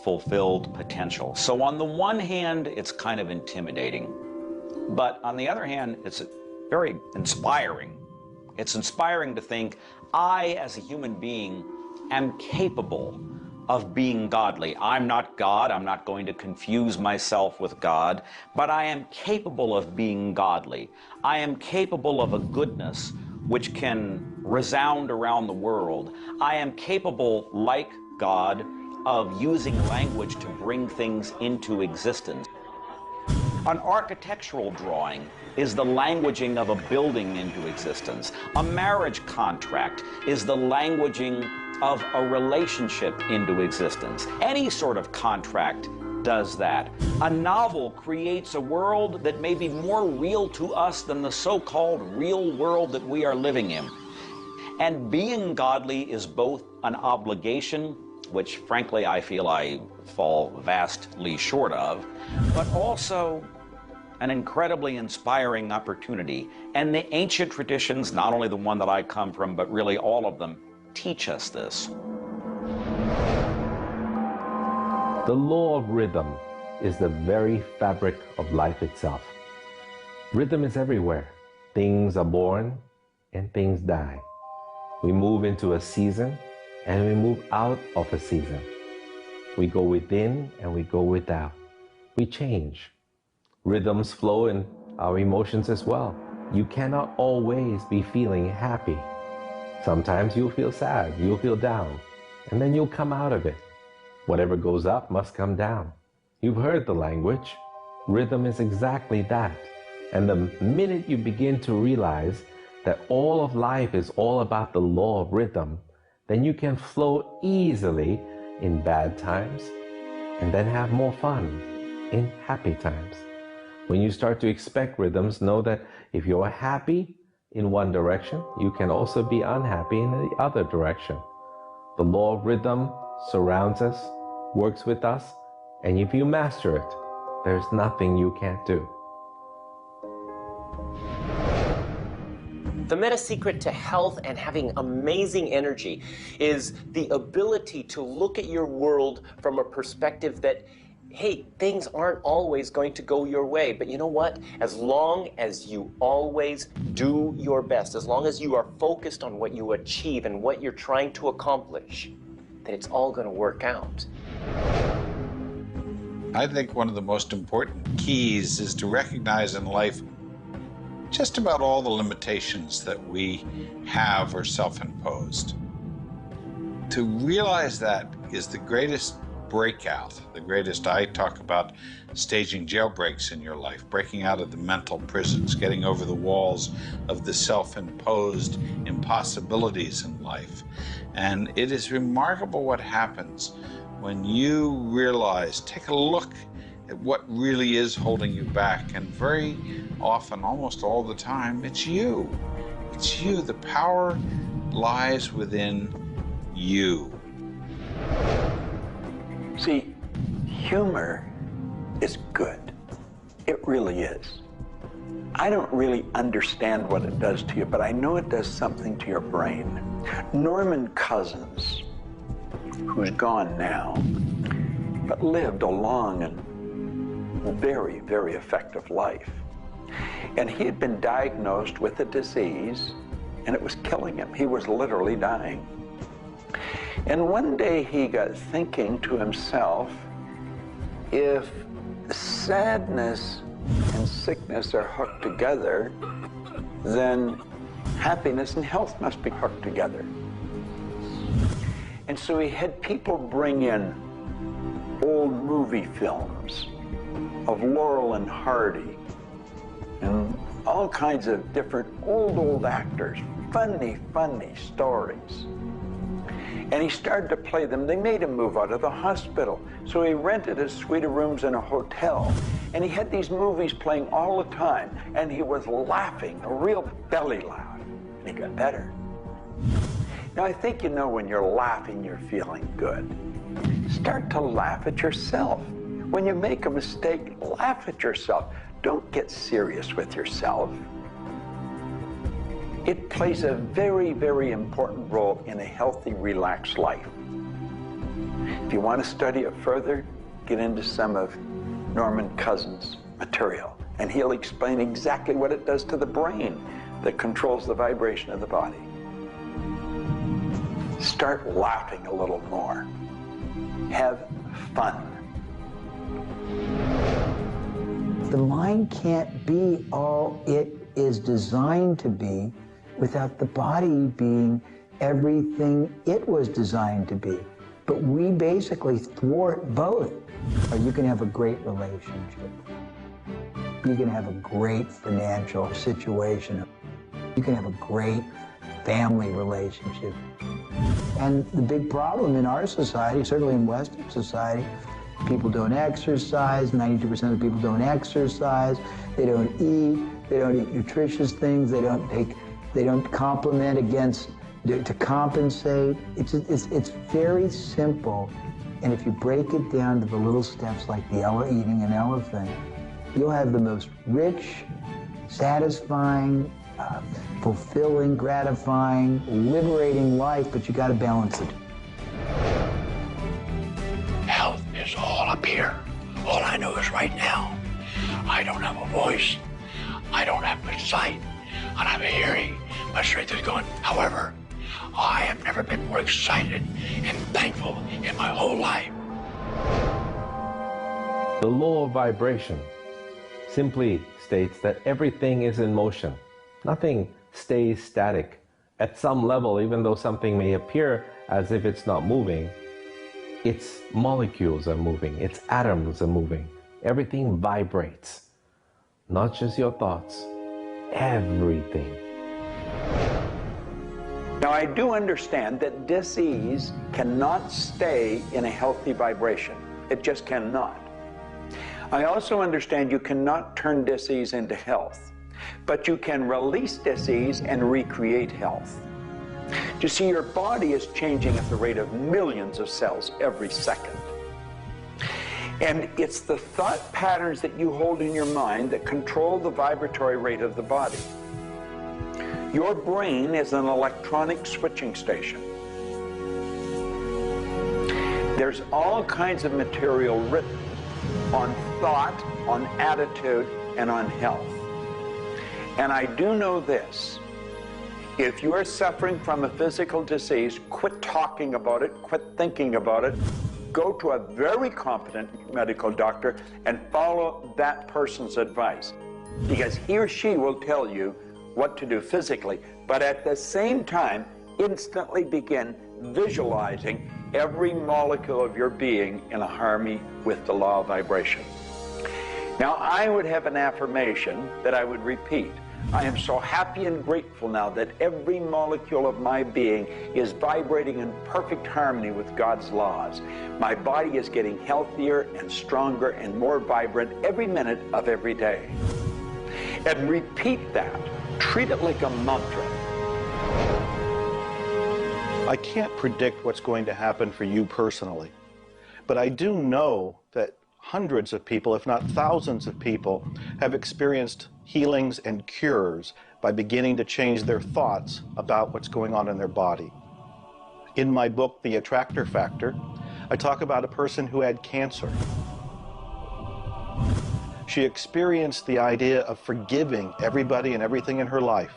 fulfilled potential? So on the one hand, it's kind of intimidating, but on the other hand, it's very inspiring. It's inspiring to think, I, as a human being, am capable of being godly. I'm not God. I'm not going to confuse myself with God, but I am capable of being godly. I am capable of a goodness which can resound around the world. I am capable, like God, of using language to bring things into existence. An architectural drawing is the languaging of a building into existence. A marriage contract is the languaging of a relationship into existence. Any sort of contract does that. A novel creates a world that may be more real to us than the so-called real world that we are living in. And being godly is both an obligation, which frankly I feel I fall vastly short of, but also an incredibly inspiring opportunity. And the ancient traditions, not only the one that I come from, but really all of them, teach us this. The law of rhythm is the very fabric of life itself. Rhythm is everywhere. Things are born and things die. We move into a season and we move out of a season. We go within and we go without. We change. Rhythms flow in our emotions as well. You cannot always be feeling happy. Sometimes you'll feel sad, you'll feel down, and then you'll come out of it. Whatever goes up must come down. You've heard the language. Rhythm is exactly that. And the minute you begin to realize that all of life is all about the law of rhythm, then you can flow easily in bad times and then have more fun in happy times. When you start to expect rhythms, know that if you're happy in one direction, you can also be unhappy in the other direction. The law of rhythm surrounds us, works with us, and if you master it, there's nothing you can't do. The meta secret to health and having amazing energy is the ability to look at your world from a perspective that, hey, things aren't always going to go your way, but you know what? As long as you always do your best, as long as you are focused on what you achieve and what you're trying to accomplish, then it's all going to work out. I think one of the most important keys is to recognize in life just about all the limitations that we have are self-imposed. To realize that is the greatest breakout, the greatest. I talk about staging jailbreaks in your life, breaking out of the mental prisons, getting over the walls of the self-imposed impossibilities in life. And it is remarkable what happens when you realize, take a look at what really is holding you back. And very often, almost all the time, it's you. It's you. The power lies within you. See, humor is good. It really is. I don't really understand what it does to you, but I know it does something to your brain. Norman Cousins, who's gone now, but lived a long and very, very effective life. And he had been diagnosed with a disease, and it was killing him. He was literally dying. And one day he got thinking to himself, if sadness and sickness are hooked together, then happiness and health must be hooked together. And so he had people bring in old movie films of Laurel and Hardy and all kinds of different old actors, funny stories. And he started to play them. They made him move out of the hospital. So he rented a suite of rooms in a hotel. And he had these movies playing all the time. And he was laughing, a real belly laugh. And he got better. Now, I think you know when you're laughing, you're feeling good. Start to laugh at yourself. When you make a mistake, laugh at yourself. Don't get serious with yourself. It plays a very, very important role in a healthy, relaxed life. If you want to study it further, get into some of Norman Cousins' material, and he'll explain exactly what it does to the brain that controls the vibration of the body. Start laughing a little more. Have fun. The mind can't be all it is designed to be without the body being everything it was designed to be. But we basically thwart both. Or you can have a great relationship. You can have a great financial situation. You can have a great family relationship. And the big problem in our society, certainly in Western society, people don't exercise, 92% of the people don't exercise, they don't eat nutritious things, they don't complement against, to compensate. It's very simple. And if you break it down to the little steps like eating an elephant, you'll have the most rich, satisfying, fulfilling, gratifying, liberating life, but you got to balance it. Health is all up here. All I know is right now, I don't have a voice, I don't have good sight, I don't have a hearing. My strength is gone. However, I have never been more excited and thankful in my whole life. The law of vibration simply states that everything is in motion. Nothing stays static. At some level, even though something may appear as if it's not moving, its molecules are moving, its atoms are moving. Everything vibrates. Not just your thoughts, everything. Now, I do understand that disease cannot stay in a healthy vibration. It just cannot. I also understand you cannot turn disease into health, but you can release disease and recreate health. You see, your body is changing at the rate of millions of cells every second. And it's the thought patterns that you hold in your mind that control the vibratory rate of the body. Your brain is an electronic switching station. There's all kinds of material written on thought, on attitude, and on health. And I do know this. If you are suffering from a physical disease, quit talking about it, quit thinking about it. Go to a very competent medical doctor and follow that person's advice, because he or she will tell you what to do physically, but at the same time, instantly begin visualizing every molecule of your being in a harmony with the law of vibration. Now, I would have an affirmation that I would repeat. I am so happy and grateful now that every molecule of my being is vibrating in perfect harmony with God's laws. My body is getting healthier and stronger and more vibrant every minute of every day. And repeat that. Treat it like a mantra. I can't predict what's going to happen for you personally, but I do know that hundreds of people, if not thousands of people, have experienced healings and cures by beginning to change their thoughts about what's going on in their body. In my book, The Attractor Factor, I talk about a person who had cancer. She experienced the idea of forgiving everybody and everything in her life,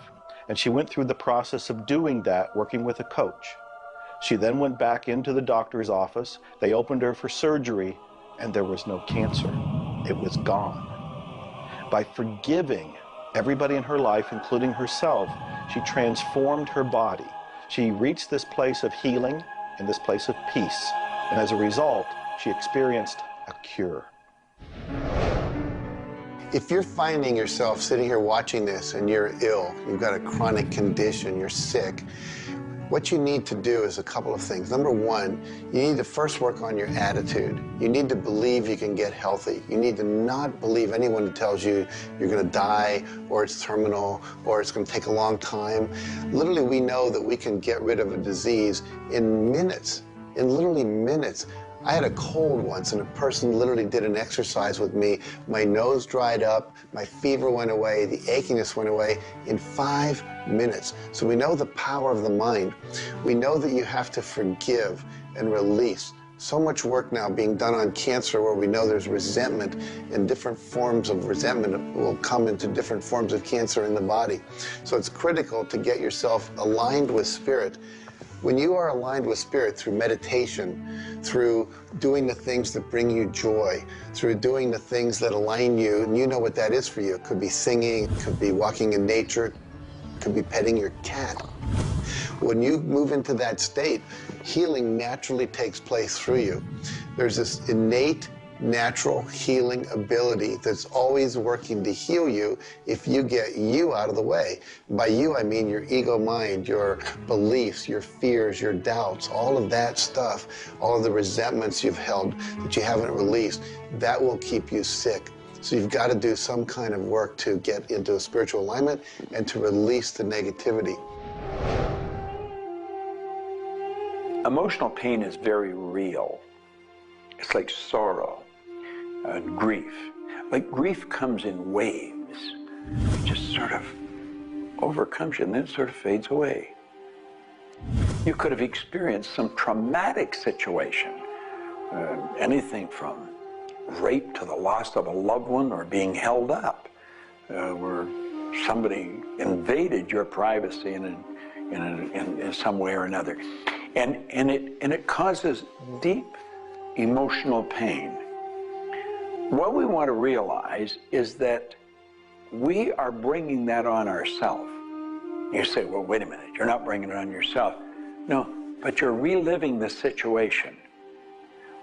and she went through the process of doing that, working with a coach. She then went back into the doctor's office. They opened her for surgery, and there was no cancer. It was gone. By forgiving everybody in her life, including herself, she transformed her body. She reached this place of healing and this place of peace, and as a result, she experienced a cure. If you're finding yourself sitting here watching this and you're ill, you've got a chronic condition, you're sick, what you need to do is a couple of things. Number one, you need to first work on your attitude. You need to believe you can get healthy. You need to not believe anyone who tells you you're going to die, or it's terminal, or it's going to take a long time. Literally, we know that we can get rid of a disease in minutes, in literally minutes. I had a cold once, and a person literally did an exercise with me. My nose dried up, my fever went away, the achiness went away in 5 minutes. So we know the power of the mind. We know that you have to forgive and release. So much work now being done on cancer, where we know there's resentment, and different forms of resentment will come into different forms of cancer in the body. So it's critical to get yourself aligned with spirit. When you are aligned with spirit through meditation, through doing the things that bring you joy, through doing the things that align you, and you know what that is for you. It could be singing, it could be walking in nature, it could be petting your cat. When you move into that state, healing naturally takes place through you. There's this innate, natural healing ability that's always working to heal you if you get you out of the way. By you, I mean your ego mind, your beliefs, your fears, your doubts, all of that stuff, all of the resentments you've held that you haven't released, that will keep you sick. So you've got to do some kind of work to get into a spiritual alignment and to release the negativity. Emotional pain is very real. It's like sorrow and grief. Like grief comes in waves. It just sort of overcomes you and then it sort of fades away. You could have experienced some traumatic situation, anything from rape to the loss of a loved one or being held up, where somebody invaded your privacy in some way or another. And it causes deep emotional pain. What we want to realize is that we are bringing that on ourselves. You say, well, wait a minute, you're not bringing it on yourself. No, but you're reliving the situation.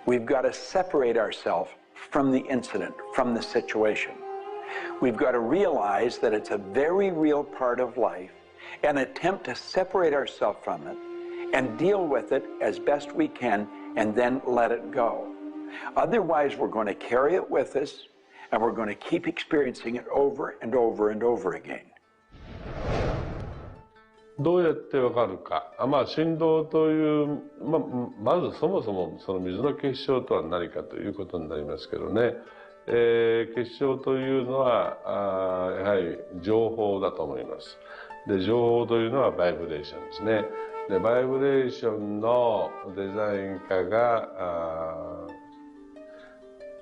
We've got to separate ourselves from the incident, from the situation. We've got to realize that it's a very real part of life and attempt to separate ourselves from it and deal with it as best we can and then let it go. Otherwise, we're going to carry it with us and we're going to keep experiencing it over and over and over again. どうやってわかるか。振動という、まずそもそもその水の結晶とは何かということになりますけどね。結晶というのはやはり情報だと思います。で、情報というのはバイブレーションですね。で、バイブレーションのデザイン家が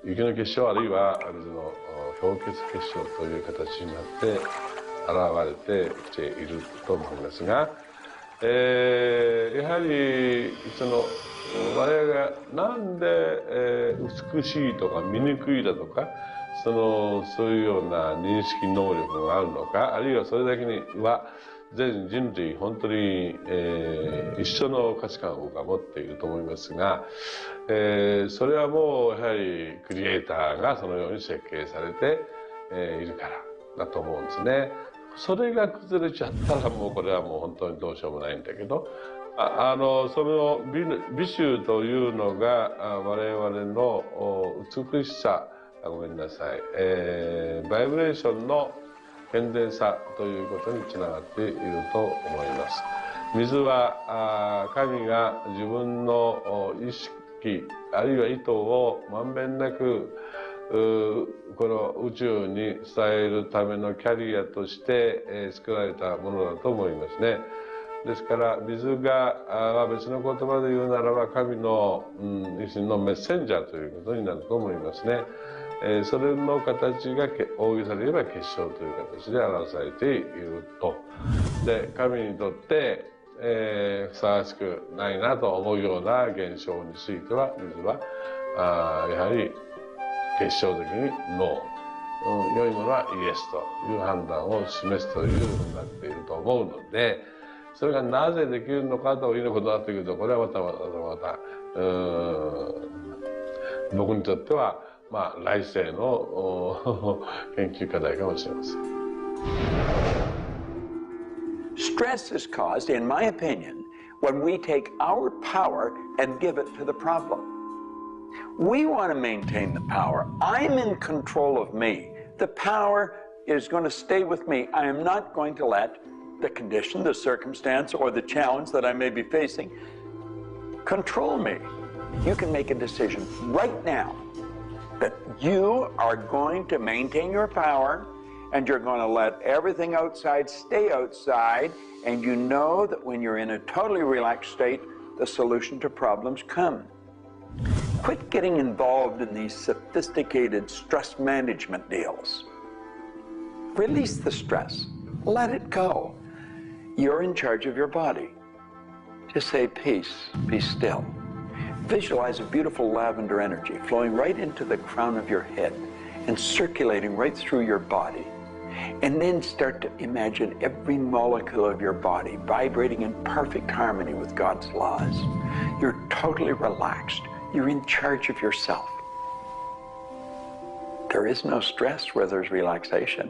雪の結晶あるいは水の氷結結晶という形になって現れてきていると思いますが、やはり我々がなんで美しいとか醜いだとかそういうような認識能力があるのか、あるいはそれだけには全人類本当に、一緒の価値観を僕は持っていると思いますが、それはもうやはりクリエイターがそのように設計されて、いるからだと思うんですね。それが崩れちゃったらもうこれはもう本当にどうしようもないんだけど、その美醜というのが我々の美しさ、ごめんなさい、バイブレーションの健全さということにつながっていると思います。水は神が自分の意識機あるいは意図をまんべんなくこの宇宙に伝えるためのキャリアとして、作られたものだと思いますね。ですから水が別の言葉で言うならば神の、一種のメッセンジャーということになると思いますね。それの形が大げさで言えば結晶という形で表されていると。で神にとってふさわしくないなと思うような現象については水はやはり結晶的にノー、良いものはイエスという判断を示すというふうになっていると思うので、それがなぜできるのかということになってくると、これはまた僕にとっては来世の研究課題かもしれません。Stress is caused, in my opinion, when we take our power and give it to the problem. We want to maintain the power. I'm in control of me. The power is going to stay with me. I am not going to let the condition, the circumstance, or the challenge that I may be facing control me. You can make a decision right now that you are going to maintain your power and you're going to let everything outside stay outside, and you know that when you're in a totally relaxed state, the solution to problems come. Quit getting involved in these sophisticated stress management deals. Release the stress. Let it go. You're in charge of your body. Just say peace, be still. Visualize a beautiful lavender energy flowing right into the crown of your head and circulating right through your body. And then start to imagine every molecule of your body vibrating in perfect harmony with God's laws. You're totally relaxed. You're in charge of yourself. There is no stress where there's relaxation.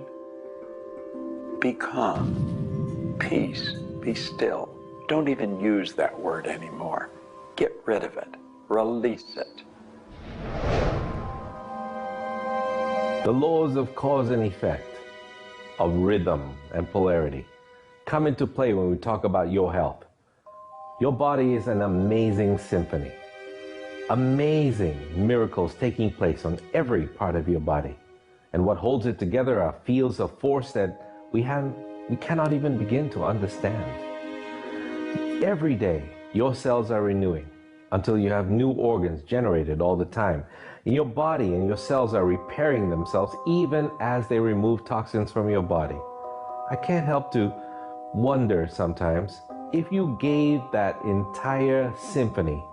Be calm, peace, be still. Don't even use that word anymore. Get rid of it. Release it. The laws of cause and effect, of rhythm and polarity, come into play when we talk about your health. Your body is an amazing symphony. Amazing miracles taking place on every part of your body. And what holds it together are fields of force that we cannot even begin to understand. Every day, your cells are renewing until you have new organs generated all the time. And your body and your cells are repairing themselves even as they remove toxins from your body. I can't help to wonder sometimes if you gave that entire symphony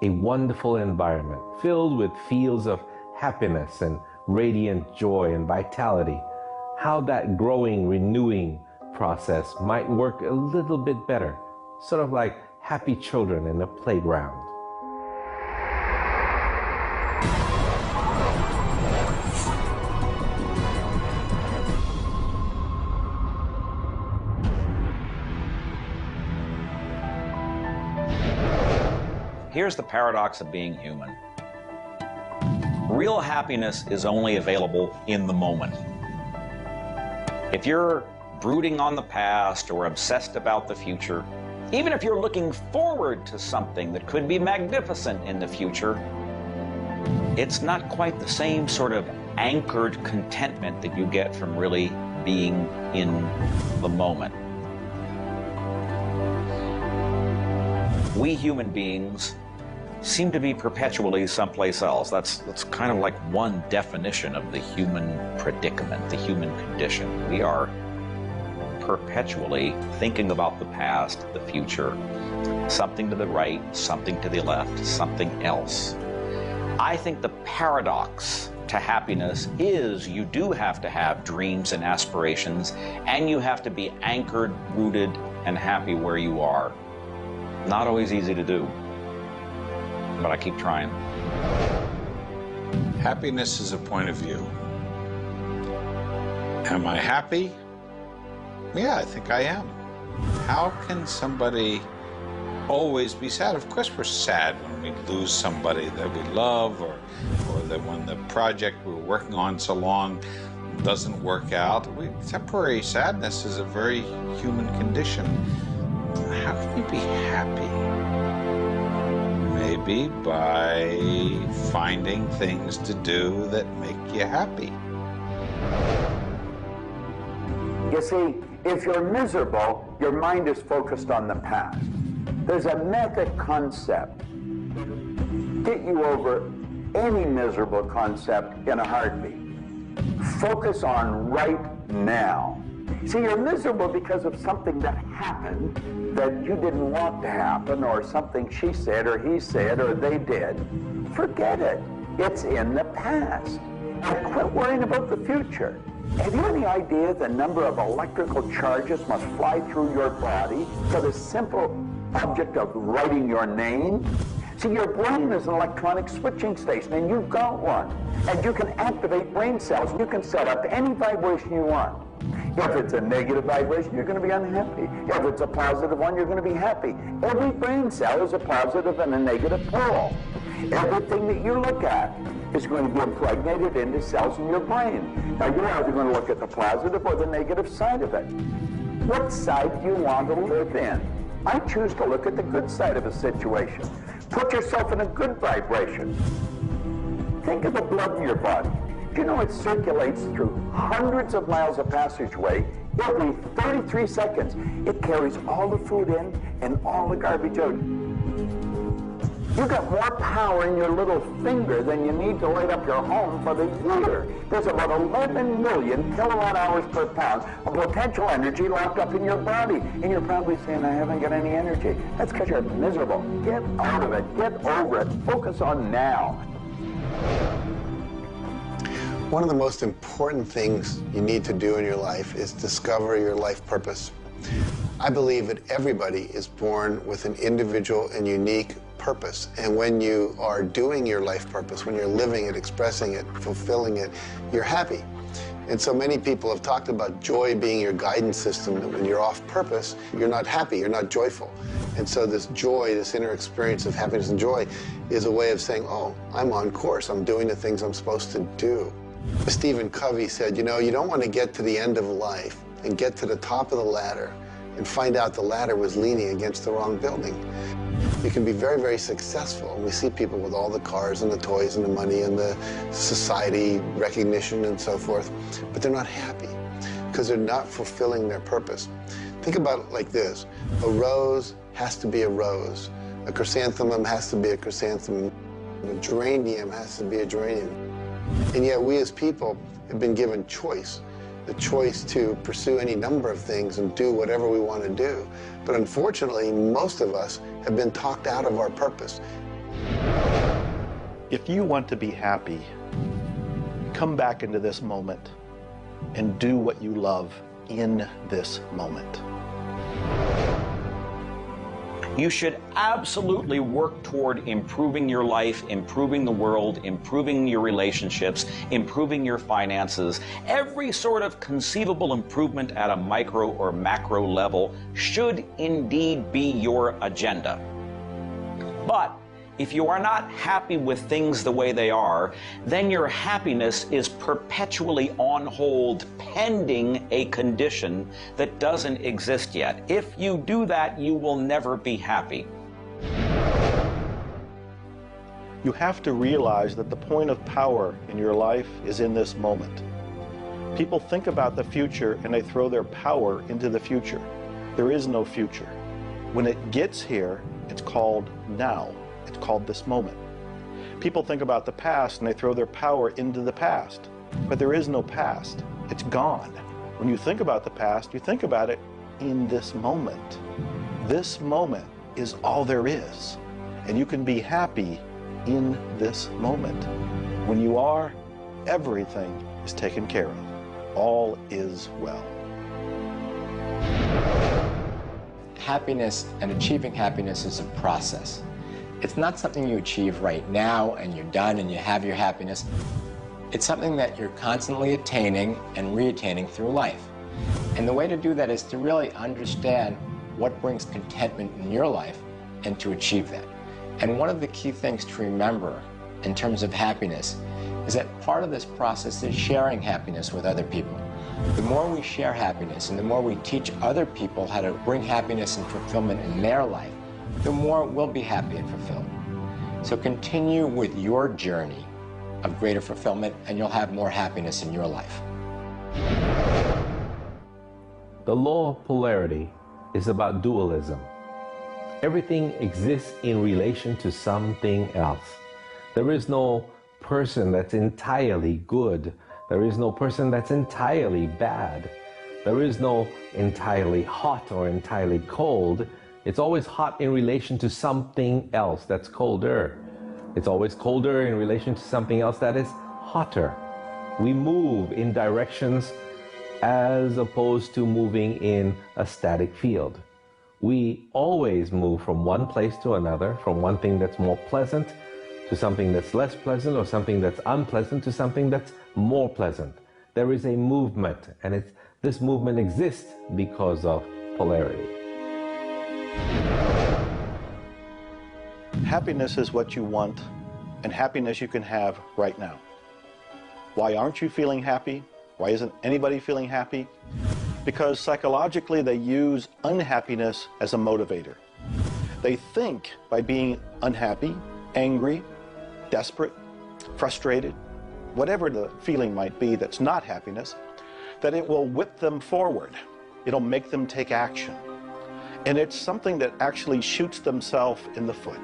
a wonderful environment filled with fields of happiness and radiant joy and vitality, how that growing, renewing process might work a little bit better, sort of like happy children in a playground. Here's the paradox of being human. Real happiness is only available in the moment. If you're brooding on the past or obsessed about the future, even if you're looking forward to something that could be magnificent in the future, it's not quite the same sort of anchored contentment that you get from really being in the moment. We human beings seem to be perpetually someplace else. That's kind of like one definition of the human predicament, the human condition. We are perpetually thinking about the past, the future, something to the right, something to the left, something else. I think the paradox to happiness is you do have to have dreams and aspirations, and you have to be anchored, rooted, and happy where you are. Not always easy to do, but I keep trying. Happiness is a point of view. Am I happy? Yeah, I think I am. How can somebody always be sad? Of course we're sad when we lose somebody that we love, or that when the project we're working on so long doesn't work out. Temporary sadness is a very human condition. How can you be happy? Maybe by finding things to do that make you happy. You see, if you're miserable, your mind is focused on the past. There's a method concept. Get you over any miserable concept in a heartbeat. Focus on right now. See, you're miserable because of something that happened that you didn't want to happen, or something she said or he said or they did. Forget it. It's in the past. And quit worrying about the future. Have you any idea the number of electrical charges must fly through your body for the simple object of writing your name? See, your brain is an electronic switching station, and you've got one. And you can activate brain cells. You can set up any vibration you want. If it's a negative vibration, you're going to be unhappy. If it's a positive one, you're going to be happy. Every brain cell is a positive and a negative pole. Everything that you look at is going to be impregnated into cells in your brain. Now, you're either going to look at the positive or the negative side of it. What side do you want to live in? I choose to look at the good side of a situation. Put yourself in a good vibration. Think of the blood in your body. Do you know it circulates through hundreds of miles of passageway every 33 seconds? It carries all the food in and all the garbage out. You've got more power in your little finger than you need to light up your home for the year. There's about 11 million kilowatt hours per pound of potential energy locked up in your body. And you're probably saying, I haven't got any energy. That's because you're miserable. Get out of it. Get over it. Focus on now. One of the most important things you need to do in your life is discover your life purpose. I believe that everybody is born with an individual and unique purpose. And when you are doing your life purpose, when you're living it, expressing it, fulfilling it, you're happy. And so many people have talked about joy being your guidance system, that when you're off purpose, you're not happy, you're not joyful. And so this joy, this inner experience of happiness and joy is a way of saying, oh, I'm on course, I'm doing the things I'm supposed to do. Stephen Covey said, you know, you don't want to get to the end of life and get to the top of the ladder and find out the ladder was leaning against the wrong building. You can be very, very successful. And we see people with all the cars and the toys and the money and the society recognition and so forth, but they're not happy because they're not fulfilling their purpose. Think about it like this. A rose has to be a rose. A chrysanthemum has to be a chrysanthemum. A geranium has to be a geranium. And yet we as people have been given choice. The choice to pursue any number of things and do whatever we want to do. But unfortunately, most of us have been talked out of our purpose. If you want to be happy, come back into this moment and do what you love in this moment. You should absolutely work toward improving your life, improving the world, improving your relationships, improving your finances. Every sort of conceivable improvement at a micro or macro level should indeed be your agenda. But if you are not happy with things the way they are, then your happiness is perpetually on hold pending a condition that doesn't exist yet. If you do that, you will never be happy. You have to realize that the point of power in your life is in this moment. People think about the future and they throw their power into the future. There is no future. When it gets here, it's called now. It's called this moment. People think about the past and they throw their power into the past. But there is no past. It's gone. When you think about the past, you think about it in this moment. This moment is all there is. And you can be happy in this moment. When you are, everything is taken care of. All is well. Happiness and achieving happiness is a process. It's not something you achieve right now and you're done and you have your happiness. It's something that you're constantly attaining and re-attaining through life. And the way to do that is to really understand what brings contentment in your life and to achieve that. And one of the key things to remember in terms of happiness is that part of this process is sharing happiness with other people. The more we share happiness and the more we teach other people how to bring happiness and fulfillment in their life, the more we'll be happy and fulfilled. So continue with your journey of greater fulfillment, and you'll have more happiness in your life. The law of polarity is about dualism. Everything exists in relation to something else. There is no person that's entirely good. There is no person that's entirely bad. There is no entirely hot or entirely cold. It's always hot in relation to something else that's colder. It's always colder in relation to something else that is hotter. We move in directions as opposed to moving in a static field. We always move from one place to another, from one thing that's more pleasant to something that's less pleasant, or something that's unpleasant to something that's more pleasant. There is a movement, and this movement exists because of polarity. Happiness is what you want, and happiness you can have right now. Why aren't you feeling happy? Why isn't anybody feeling happy? Because psychologically they use unhappiness as a motivator. They think by being unhappy, angry, desperate, frustrated, whatever the feeling might be that's not happiness, that it will whip them forward. It'll make them take action. And it's something that actually shoots themselves in the foot.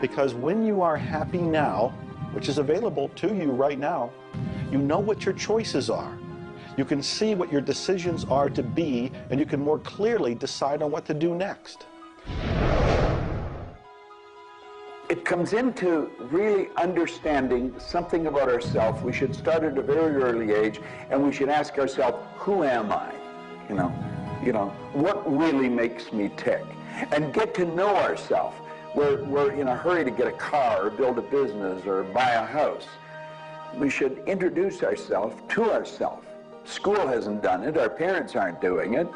Because when you are happy now, which is available to you right now, you know what your choices are. You can see what your decisions are to be, and you can more clearly decide on what to do next. It comes into really understanding something about ourselves. We should start at a very early age, and we should ask ourselves, who am I? You know, what really makes me tick? And get to know ourselves. We're in a hurry to get a car or build a business or buy a house. We should introduce ourselves to ourselves. School hasn't done it. Our parents aren't doing it.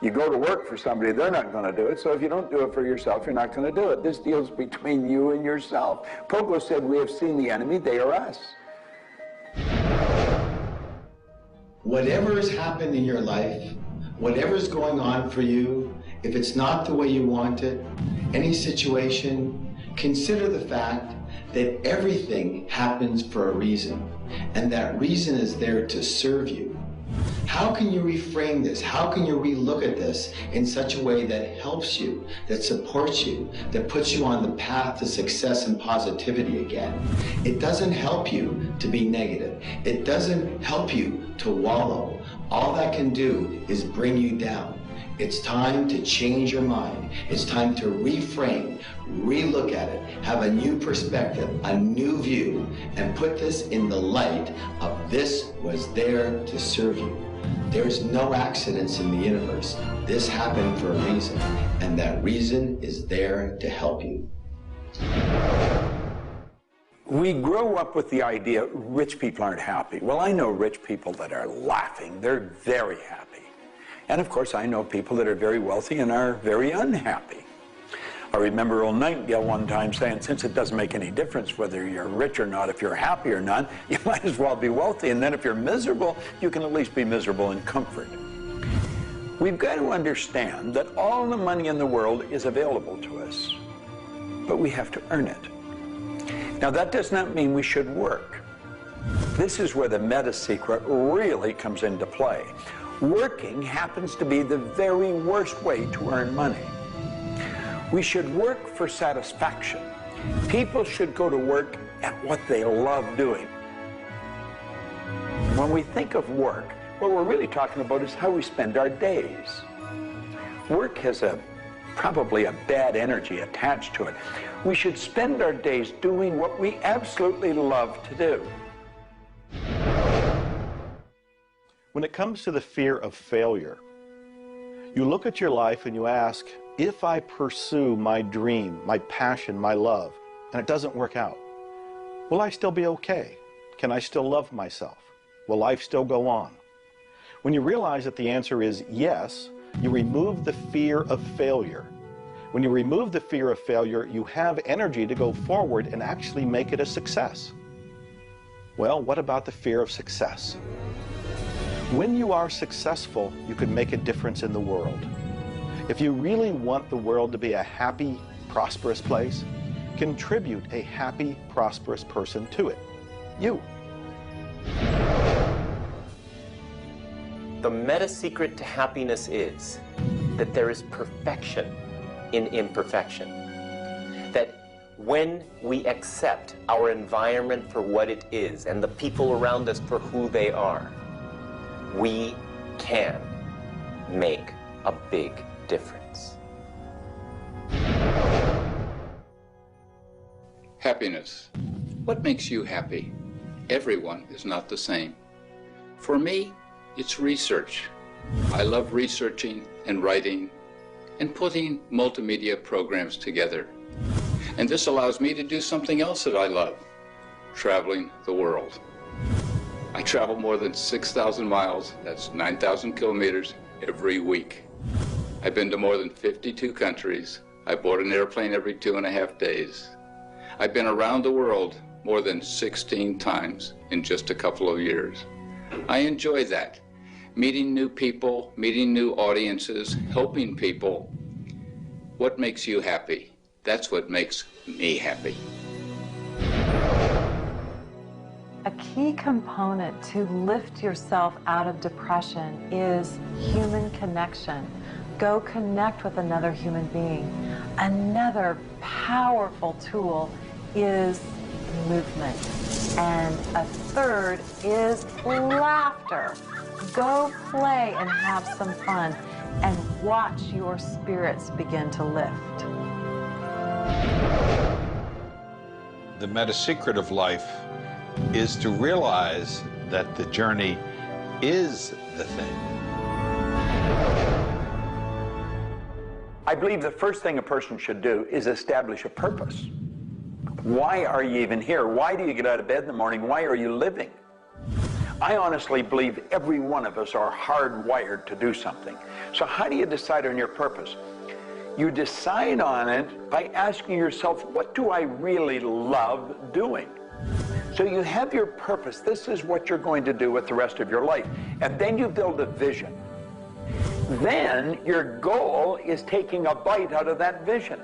You go to work for somebody, they're not going to do it. So if you don't do it for yourself, you're not going to do it. This deals between you and yourself. Pogo said, we have seen the enemy, they are us. Whatever has happened in your life, whatever's going on for you, if it's not the way you want it, any situation, consider the fact that everything happens for a reason, and that reason is there to serve you. How can you reframe this? How can you relook at this in such a way that helps you, that supports you, that puts you on the path to success and positivity again? It doesn't help you to be negative. It doesn't help you to wallow. All that can do is bring you down. It's time to change your mind. It's time to reframe, relook at it, have a new perspective, a new view, and put this in the light of this was there to serve you. There's no accidents in the universe. This happened for a reason, and that reason is there to help you. We grow up with the idea rich people aren't happy. Well, I know rich people that are laughing. They're very happy. And of course, I know people that are very wealthy and are very unhappy. I remember old Nightingale one time saying, since it doesn't make any difference whether you're rich or not, if you're happy or not, you might as well be wealthy. And then if you're miserable, you can at least be miserable in comfort. We've got to understand that all the money in the world is available to us, but we have to earn it. Now, that does not mean we should work. This is where the meta secret really comes into play. Working happens to be the very worst way to earn money. We should work for satisfaction. People should go to work at what they love doing. When we think of work, what we're really talking about is how we spend our days. Work has probably a bad energy attached to it. We should spend our days doing what we absolutely love to do. When it comes to the fear of failure, you look at your life and you ask, if I pursue my dream, my passion, my love, and it doesn't work out, will I still be okay? Can I still love myself? Will life still go on? When you realize that the answer is yes, you remove the fear of failure. When you remove the fear of failure, you have energy to go forward and actually make it a success. Well, what about the fear of success? When you are successful, you can make a difference in the world. If you really want the world to be a happy, prosperous place, contribute a happy, prosperous person to it? You. The meta secret to happiness is that there is perfection in imperfection. That when we accept our environment for what it is and the people around us for who they are, we can make a big difference. Happiness. What makes you happy? Everyone is not the same. For me, it's research. I love researching and writing and putting multimedia programs together. And this allows me to do something else that I love, traveling the world. I travel more than 6,000 miles, that's 9,000 kilometers, every week. I've been to more than 52 countries. I board an airplane every 2.5 days. I've been around the world more than 16 times in just a couple of years. I enjoy that. Meeting new people, meeting new audiences, helping people. What makes you happy? That's what makes me happy. A key component to lift yourself out of depression is human connection. Go connect with another human being. Another powerful tool is movement. And a third is laughter. Go play and have some fun and watch your spirits begin to lift. The meta secret of life is to realize that the journey is the thing. I believe the first thing a person should do is establish a purpose. Why are you even here? Why do you get out of bed in the morning? Why are you living? I honestly believe every one of us are hardwired to do something. So how do you decide on your purpose? You decide on it by asking yourself, what do I really love doing? So you have your purpose. This is what you're going to do with the rest of your life. And then you build a vision. Then your goal is taking a bite out of that vision.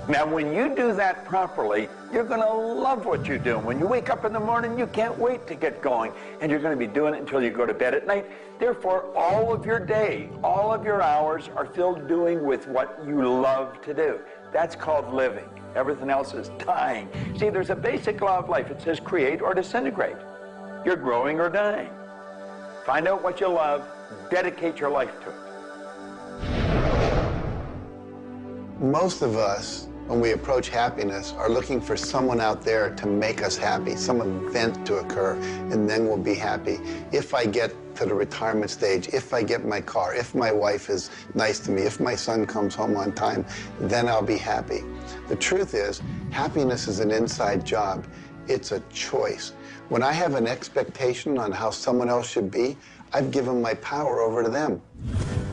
Now, when you do that properly, you're going to love what you do. When you wake up in the morning, you can't wait to get going, and you're going to be doing it until you go to bed at night. Therefore, all of your day, all of your hours are filled doing with what you love to do. That's called living. Everything else is dying. See, there's a basic law of life. It says create or disintegrate. You're growing or dying. Find out what you love, dedicate your life to it. Most of us, when we approach happiness, are looking for someone out there to make us happy, some event to occur, and then we'll be happy. If I get to the retirement stage, if I get my car, if my wife is nice to me, if my son comes home on time, then I'll be happy. The truth is, happiness is an inside job. It's a choice. When I have an expectation on how someone else should be, I've given my power over to them.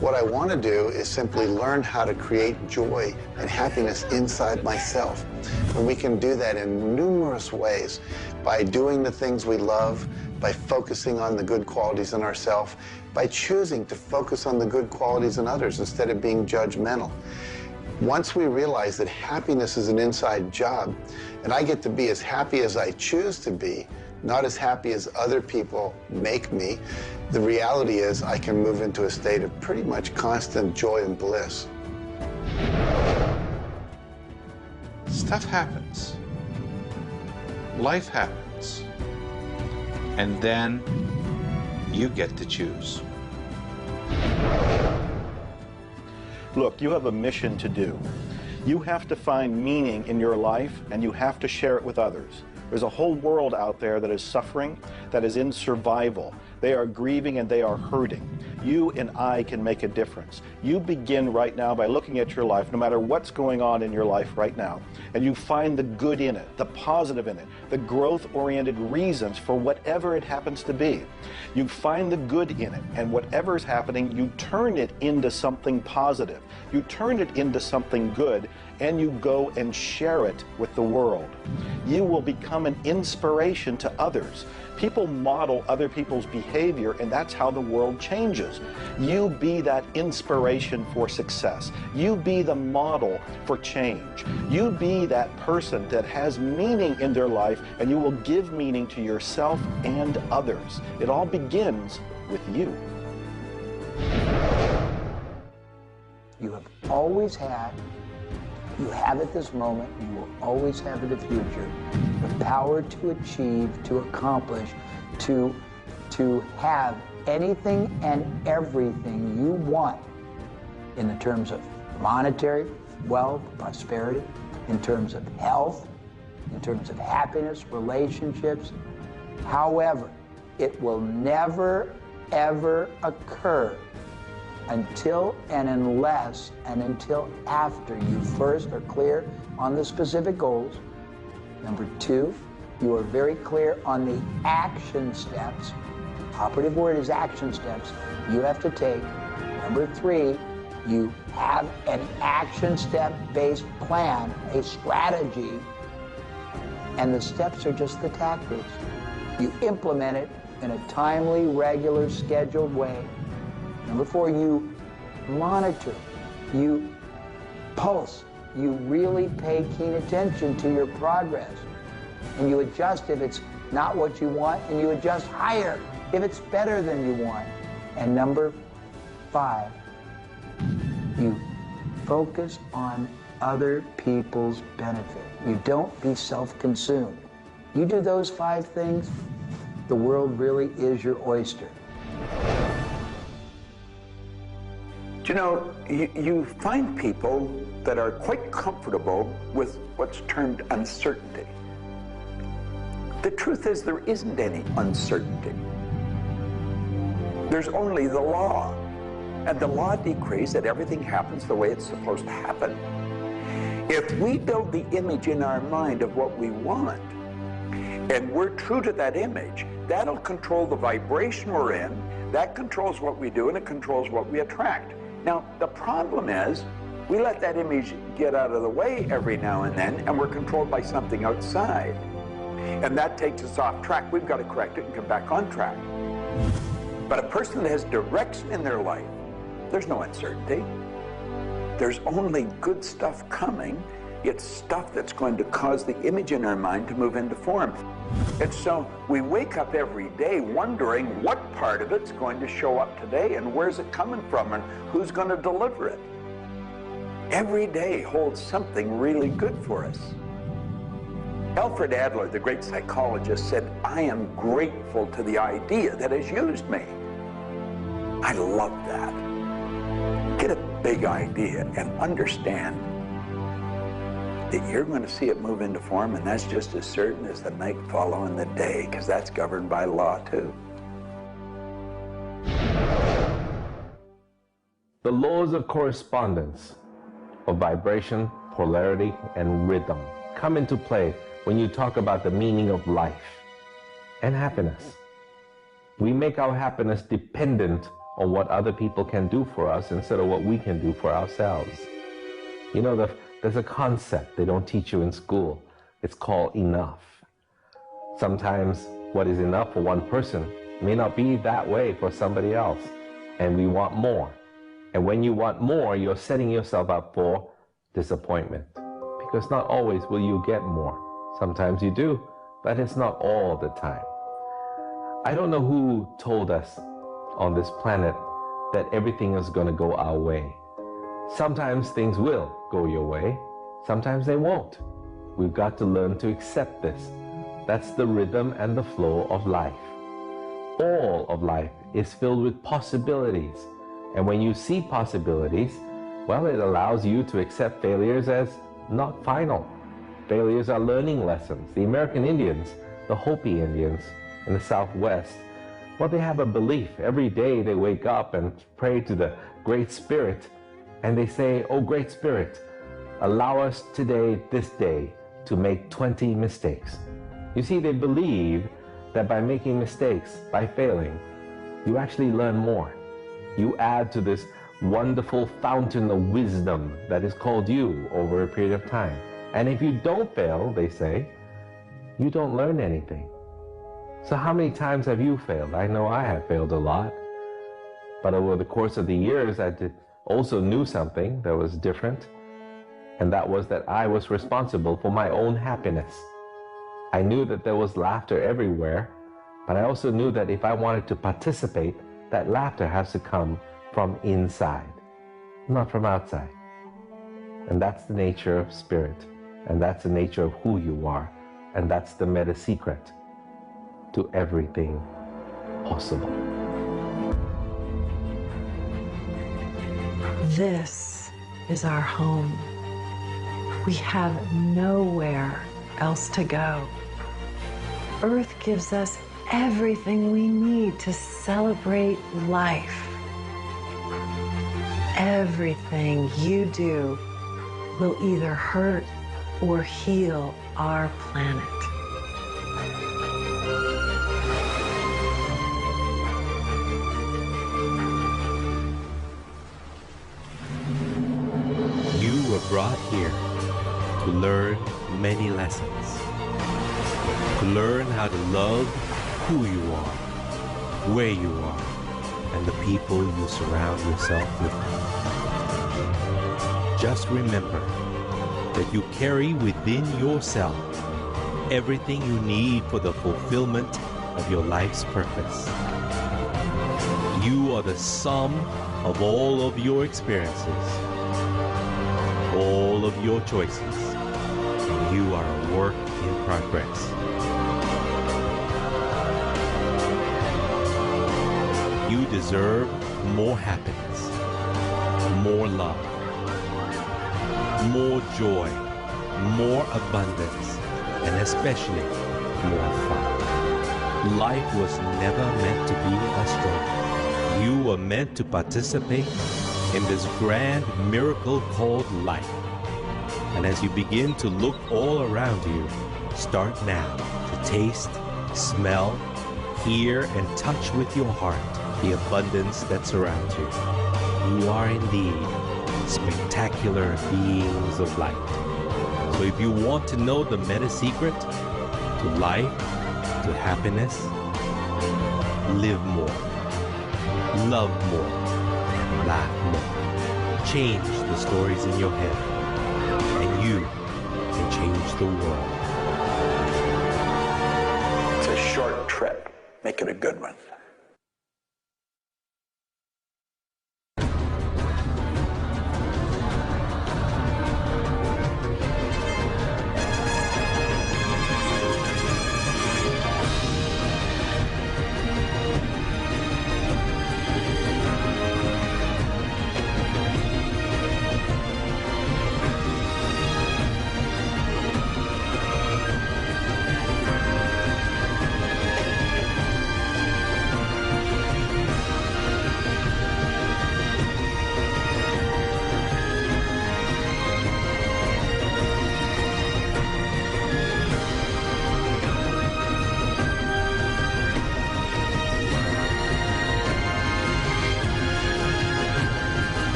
What I want to do is simply learn how to create joy and happiness inside myself. And we can do that in numerous ways, by doing the things we love, by focusing on the good qualities in ourselves, by choosing to focus on the good qualities in others instead of being judgmental. Once we realize that happiness is an inside job, and I get to be as happy as I choose to be, not as happy as other people make me, the reality is I can move into a state of pretty much constant joy and bliss. Stuff happens. Life happens. And then you get to choose. Look, you have a mission to do. You have to find meaning in your life, and you have to share it with others. There's a whole world out there that is suffering, that is in survival. They are grieving and they are hurting. You and I can make a difference. You begin right now by looking at your life, no matter what's going on in your life right now, and you find the good in it, the positive in it, the growth-oriented reasons for whatever it happens to be. You find the good in it, and whatever is happening, you turn it into something positive. You turn it into something good, and you go and share it with the world. You will become an inspiration to others. People model other people's behavior, and that's how the world changes. You be that inspiration for success. You be the model for change. You be that person that has meaning in their life, and you will give meaning to yourself and others. It all begins with you. You have always had, you have at this moment, you will always have in the future, the power to achieve, to accomplish, to have anything and everything you want in the terms of monetary wealth, prosperity, in terms of health, in terms of happiness, relationships. However, it will never, ever occur until and unless and until after you first are clear on the specific goals. Number two, you are very clear on the action steps. Operative word is action steps you have to take. Number three, you have an action step-based plan, a strategy, and the steps are just the tactics. You implement it in a timely, regular, scheduled way. Number four, you monitor, you pulse, you really pay keen attention to your progress, and you adjust if it's not what you want, and you adjust higher if it's better than you want. And number five, you focus on other people's benefit. You don't be self-consumed. You do those five things, the world really is your oyster. Do you know, you find people that are quite comfortable with what's termed uncertainty. The truth is there isn't any uncertainty. There's only the law. And the law decrees that everything happens the way it's supposed to happen. If we build the image in our mind of what we want, and we're true to that image, that'll control the vibration we're in, that controls what we do, and it controls what we attract. Now, the problem is, we let that image get out of the way every now and then, and we're controlled by something outside. And that takes us off track. We've got to correct it and come back on track. But a person that has direction in their life, there's no uncertainty. There's only good stuff coming. It's stuff that's going to cause the image in our mind to move into form. And so we wake up every day wondering what part of it's going to show up today and where's it coming from and who's going to deliver it. Every day holds something really good for us. Alfred Adler, the great psychologist, said, "I am grateful to the idea that has used me." I love that. Get a big idea and understand that you're going to see it move into form, and that's just as certain as the night following the day, because that's governed by law too. The laws of correspondence, of vibration, polarity, and rhythm come into play when you talk about the meaning of life and happiness. We make our happiness dependent on what other people can do for us instead of what we can do for ourselves. You know, there's a concept they don't teach you in school. It's called enough. Sometimes what is enough for one person may not be that way for somebody else, and we want more. And when you want more, you're setting yourself up for disappointment, because not always will you get more. Sometimes you do, but it's not all the time. I don't know who told us on this planet that everything is going to go our way. Sometimes things will go your way, sometimes they won't. We've got to learn to accept this. That's the rhythm and the flow of life. All of life is filled with possibilities. And when you see possibilities, well, it allows you to accept failures as not final. Failures are learning lessons. The American Indians, the Hopi Indians in the Southwest, well, they have a belief. Every day they wake up and pray to the Great Spirit, and they say, "Oh, Great Spirit, allow us today, this day, to make 20 mistakes." You see, they believe that by making mistakes, by failing, you actually learn more. You add to this wonderful fountain of wisdom that is called you over a period of time. And if you don't fail, they say, you don't learn anything. So how many times have you failed? I know I have failed a lot. But over the course of the years, I also knew something that was different. And that was that I was responsible for my own happiness. I knew that there was laughter everywhere, but I also knew that if I wanted to participate, that laughter has to come from inside, not from outside. And that's the nature of spirit, and that's the nature of who you are, and that's the meta secret to everything possible. This is our home. We have nowhere else to go. Earth gives us everything we need to celebrate life. Everything you do will either hurt or heal our planet. You were brought here to learn many lessons. To learn how to love who you are, where you are, and the people you surround yourself with. Just remember that you carry within yourself everything you need for the fulfillment of your life's purpose. You are the sum of all of your experiences, all of your choices, and you are a work in progress. You deserve more happiness, more love, more joy, more abundance, and especially more fun. Life was never meant to be a struggle. You were meant to participate in this grand miracle called life. And as you begin to look all around you, start now to taste, smell, hear, and touch with your heart the abundance that surrounds you. You are indeed spectacular beings of light. So if you want to know the meta secret to life, to happiness, live more, love more, and laugh more. Change the stories in your head, and you can change the world. It's a short trip. Make it a good one.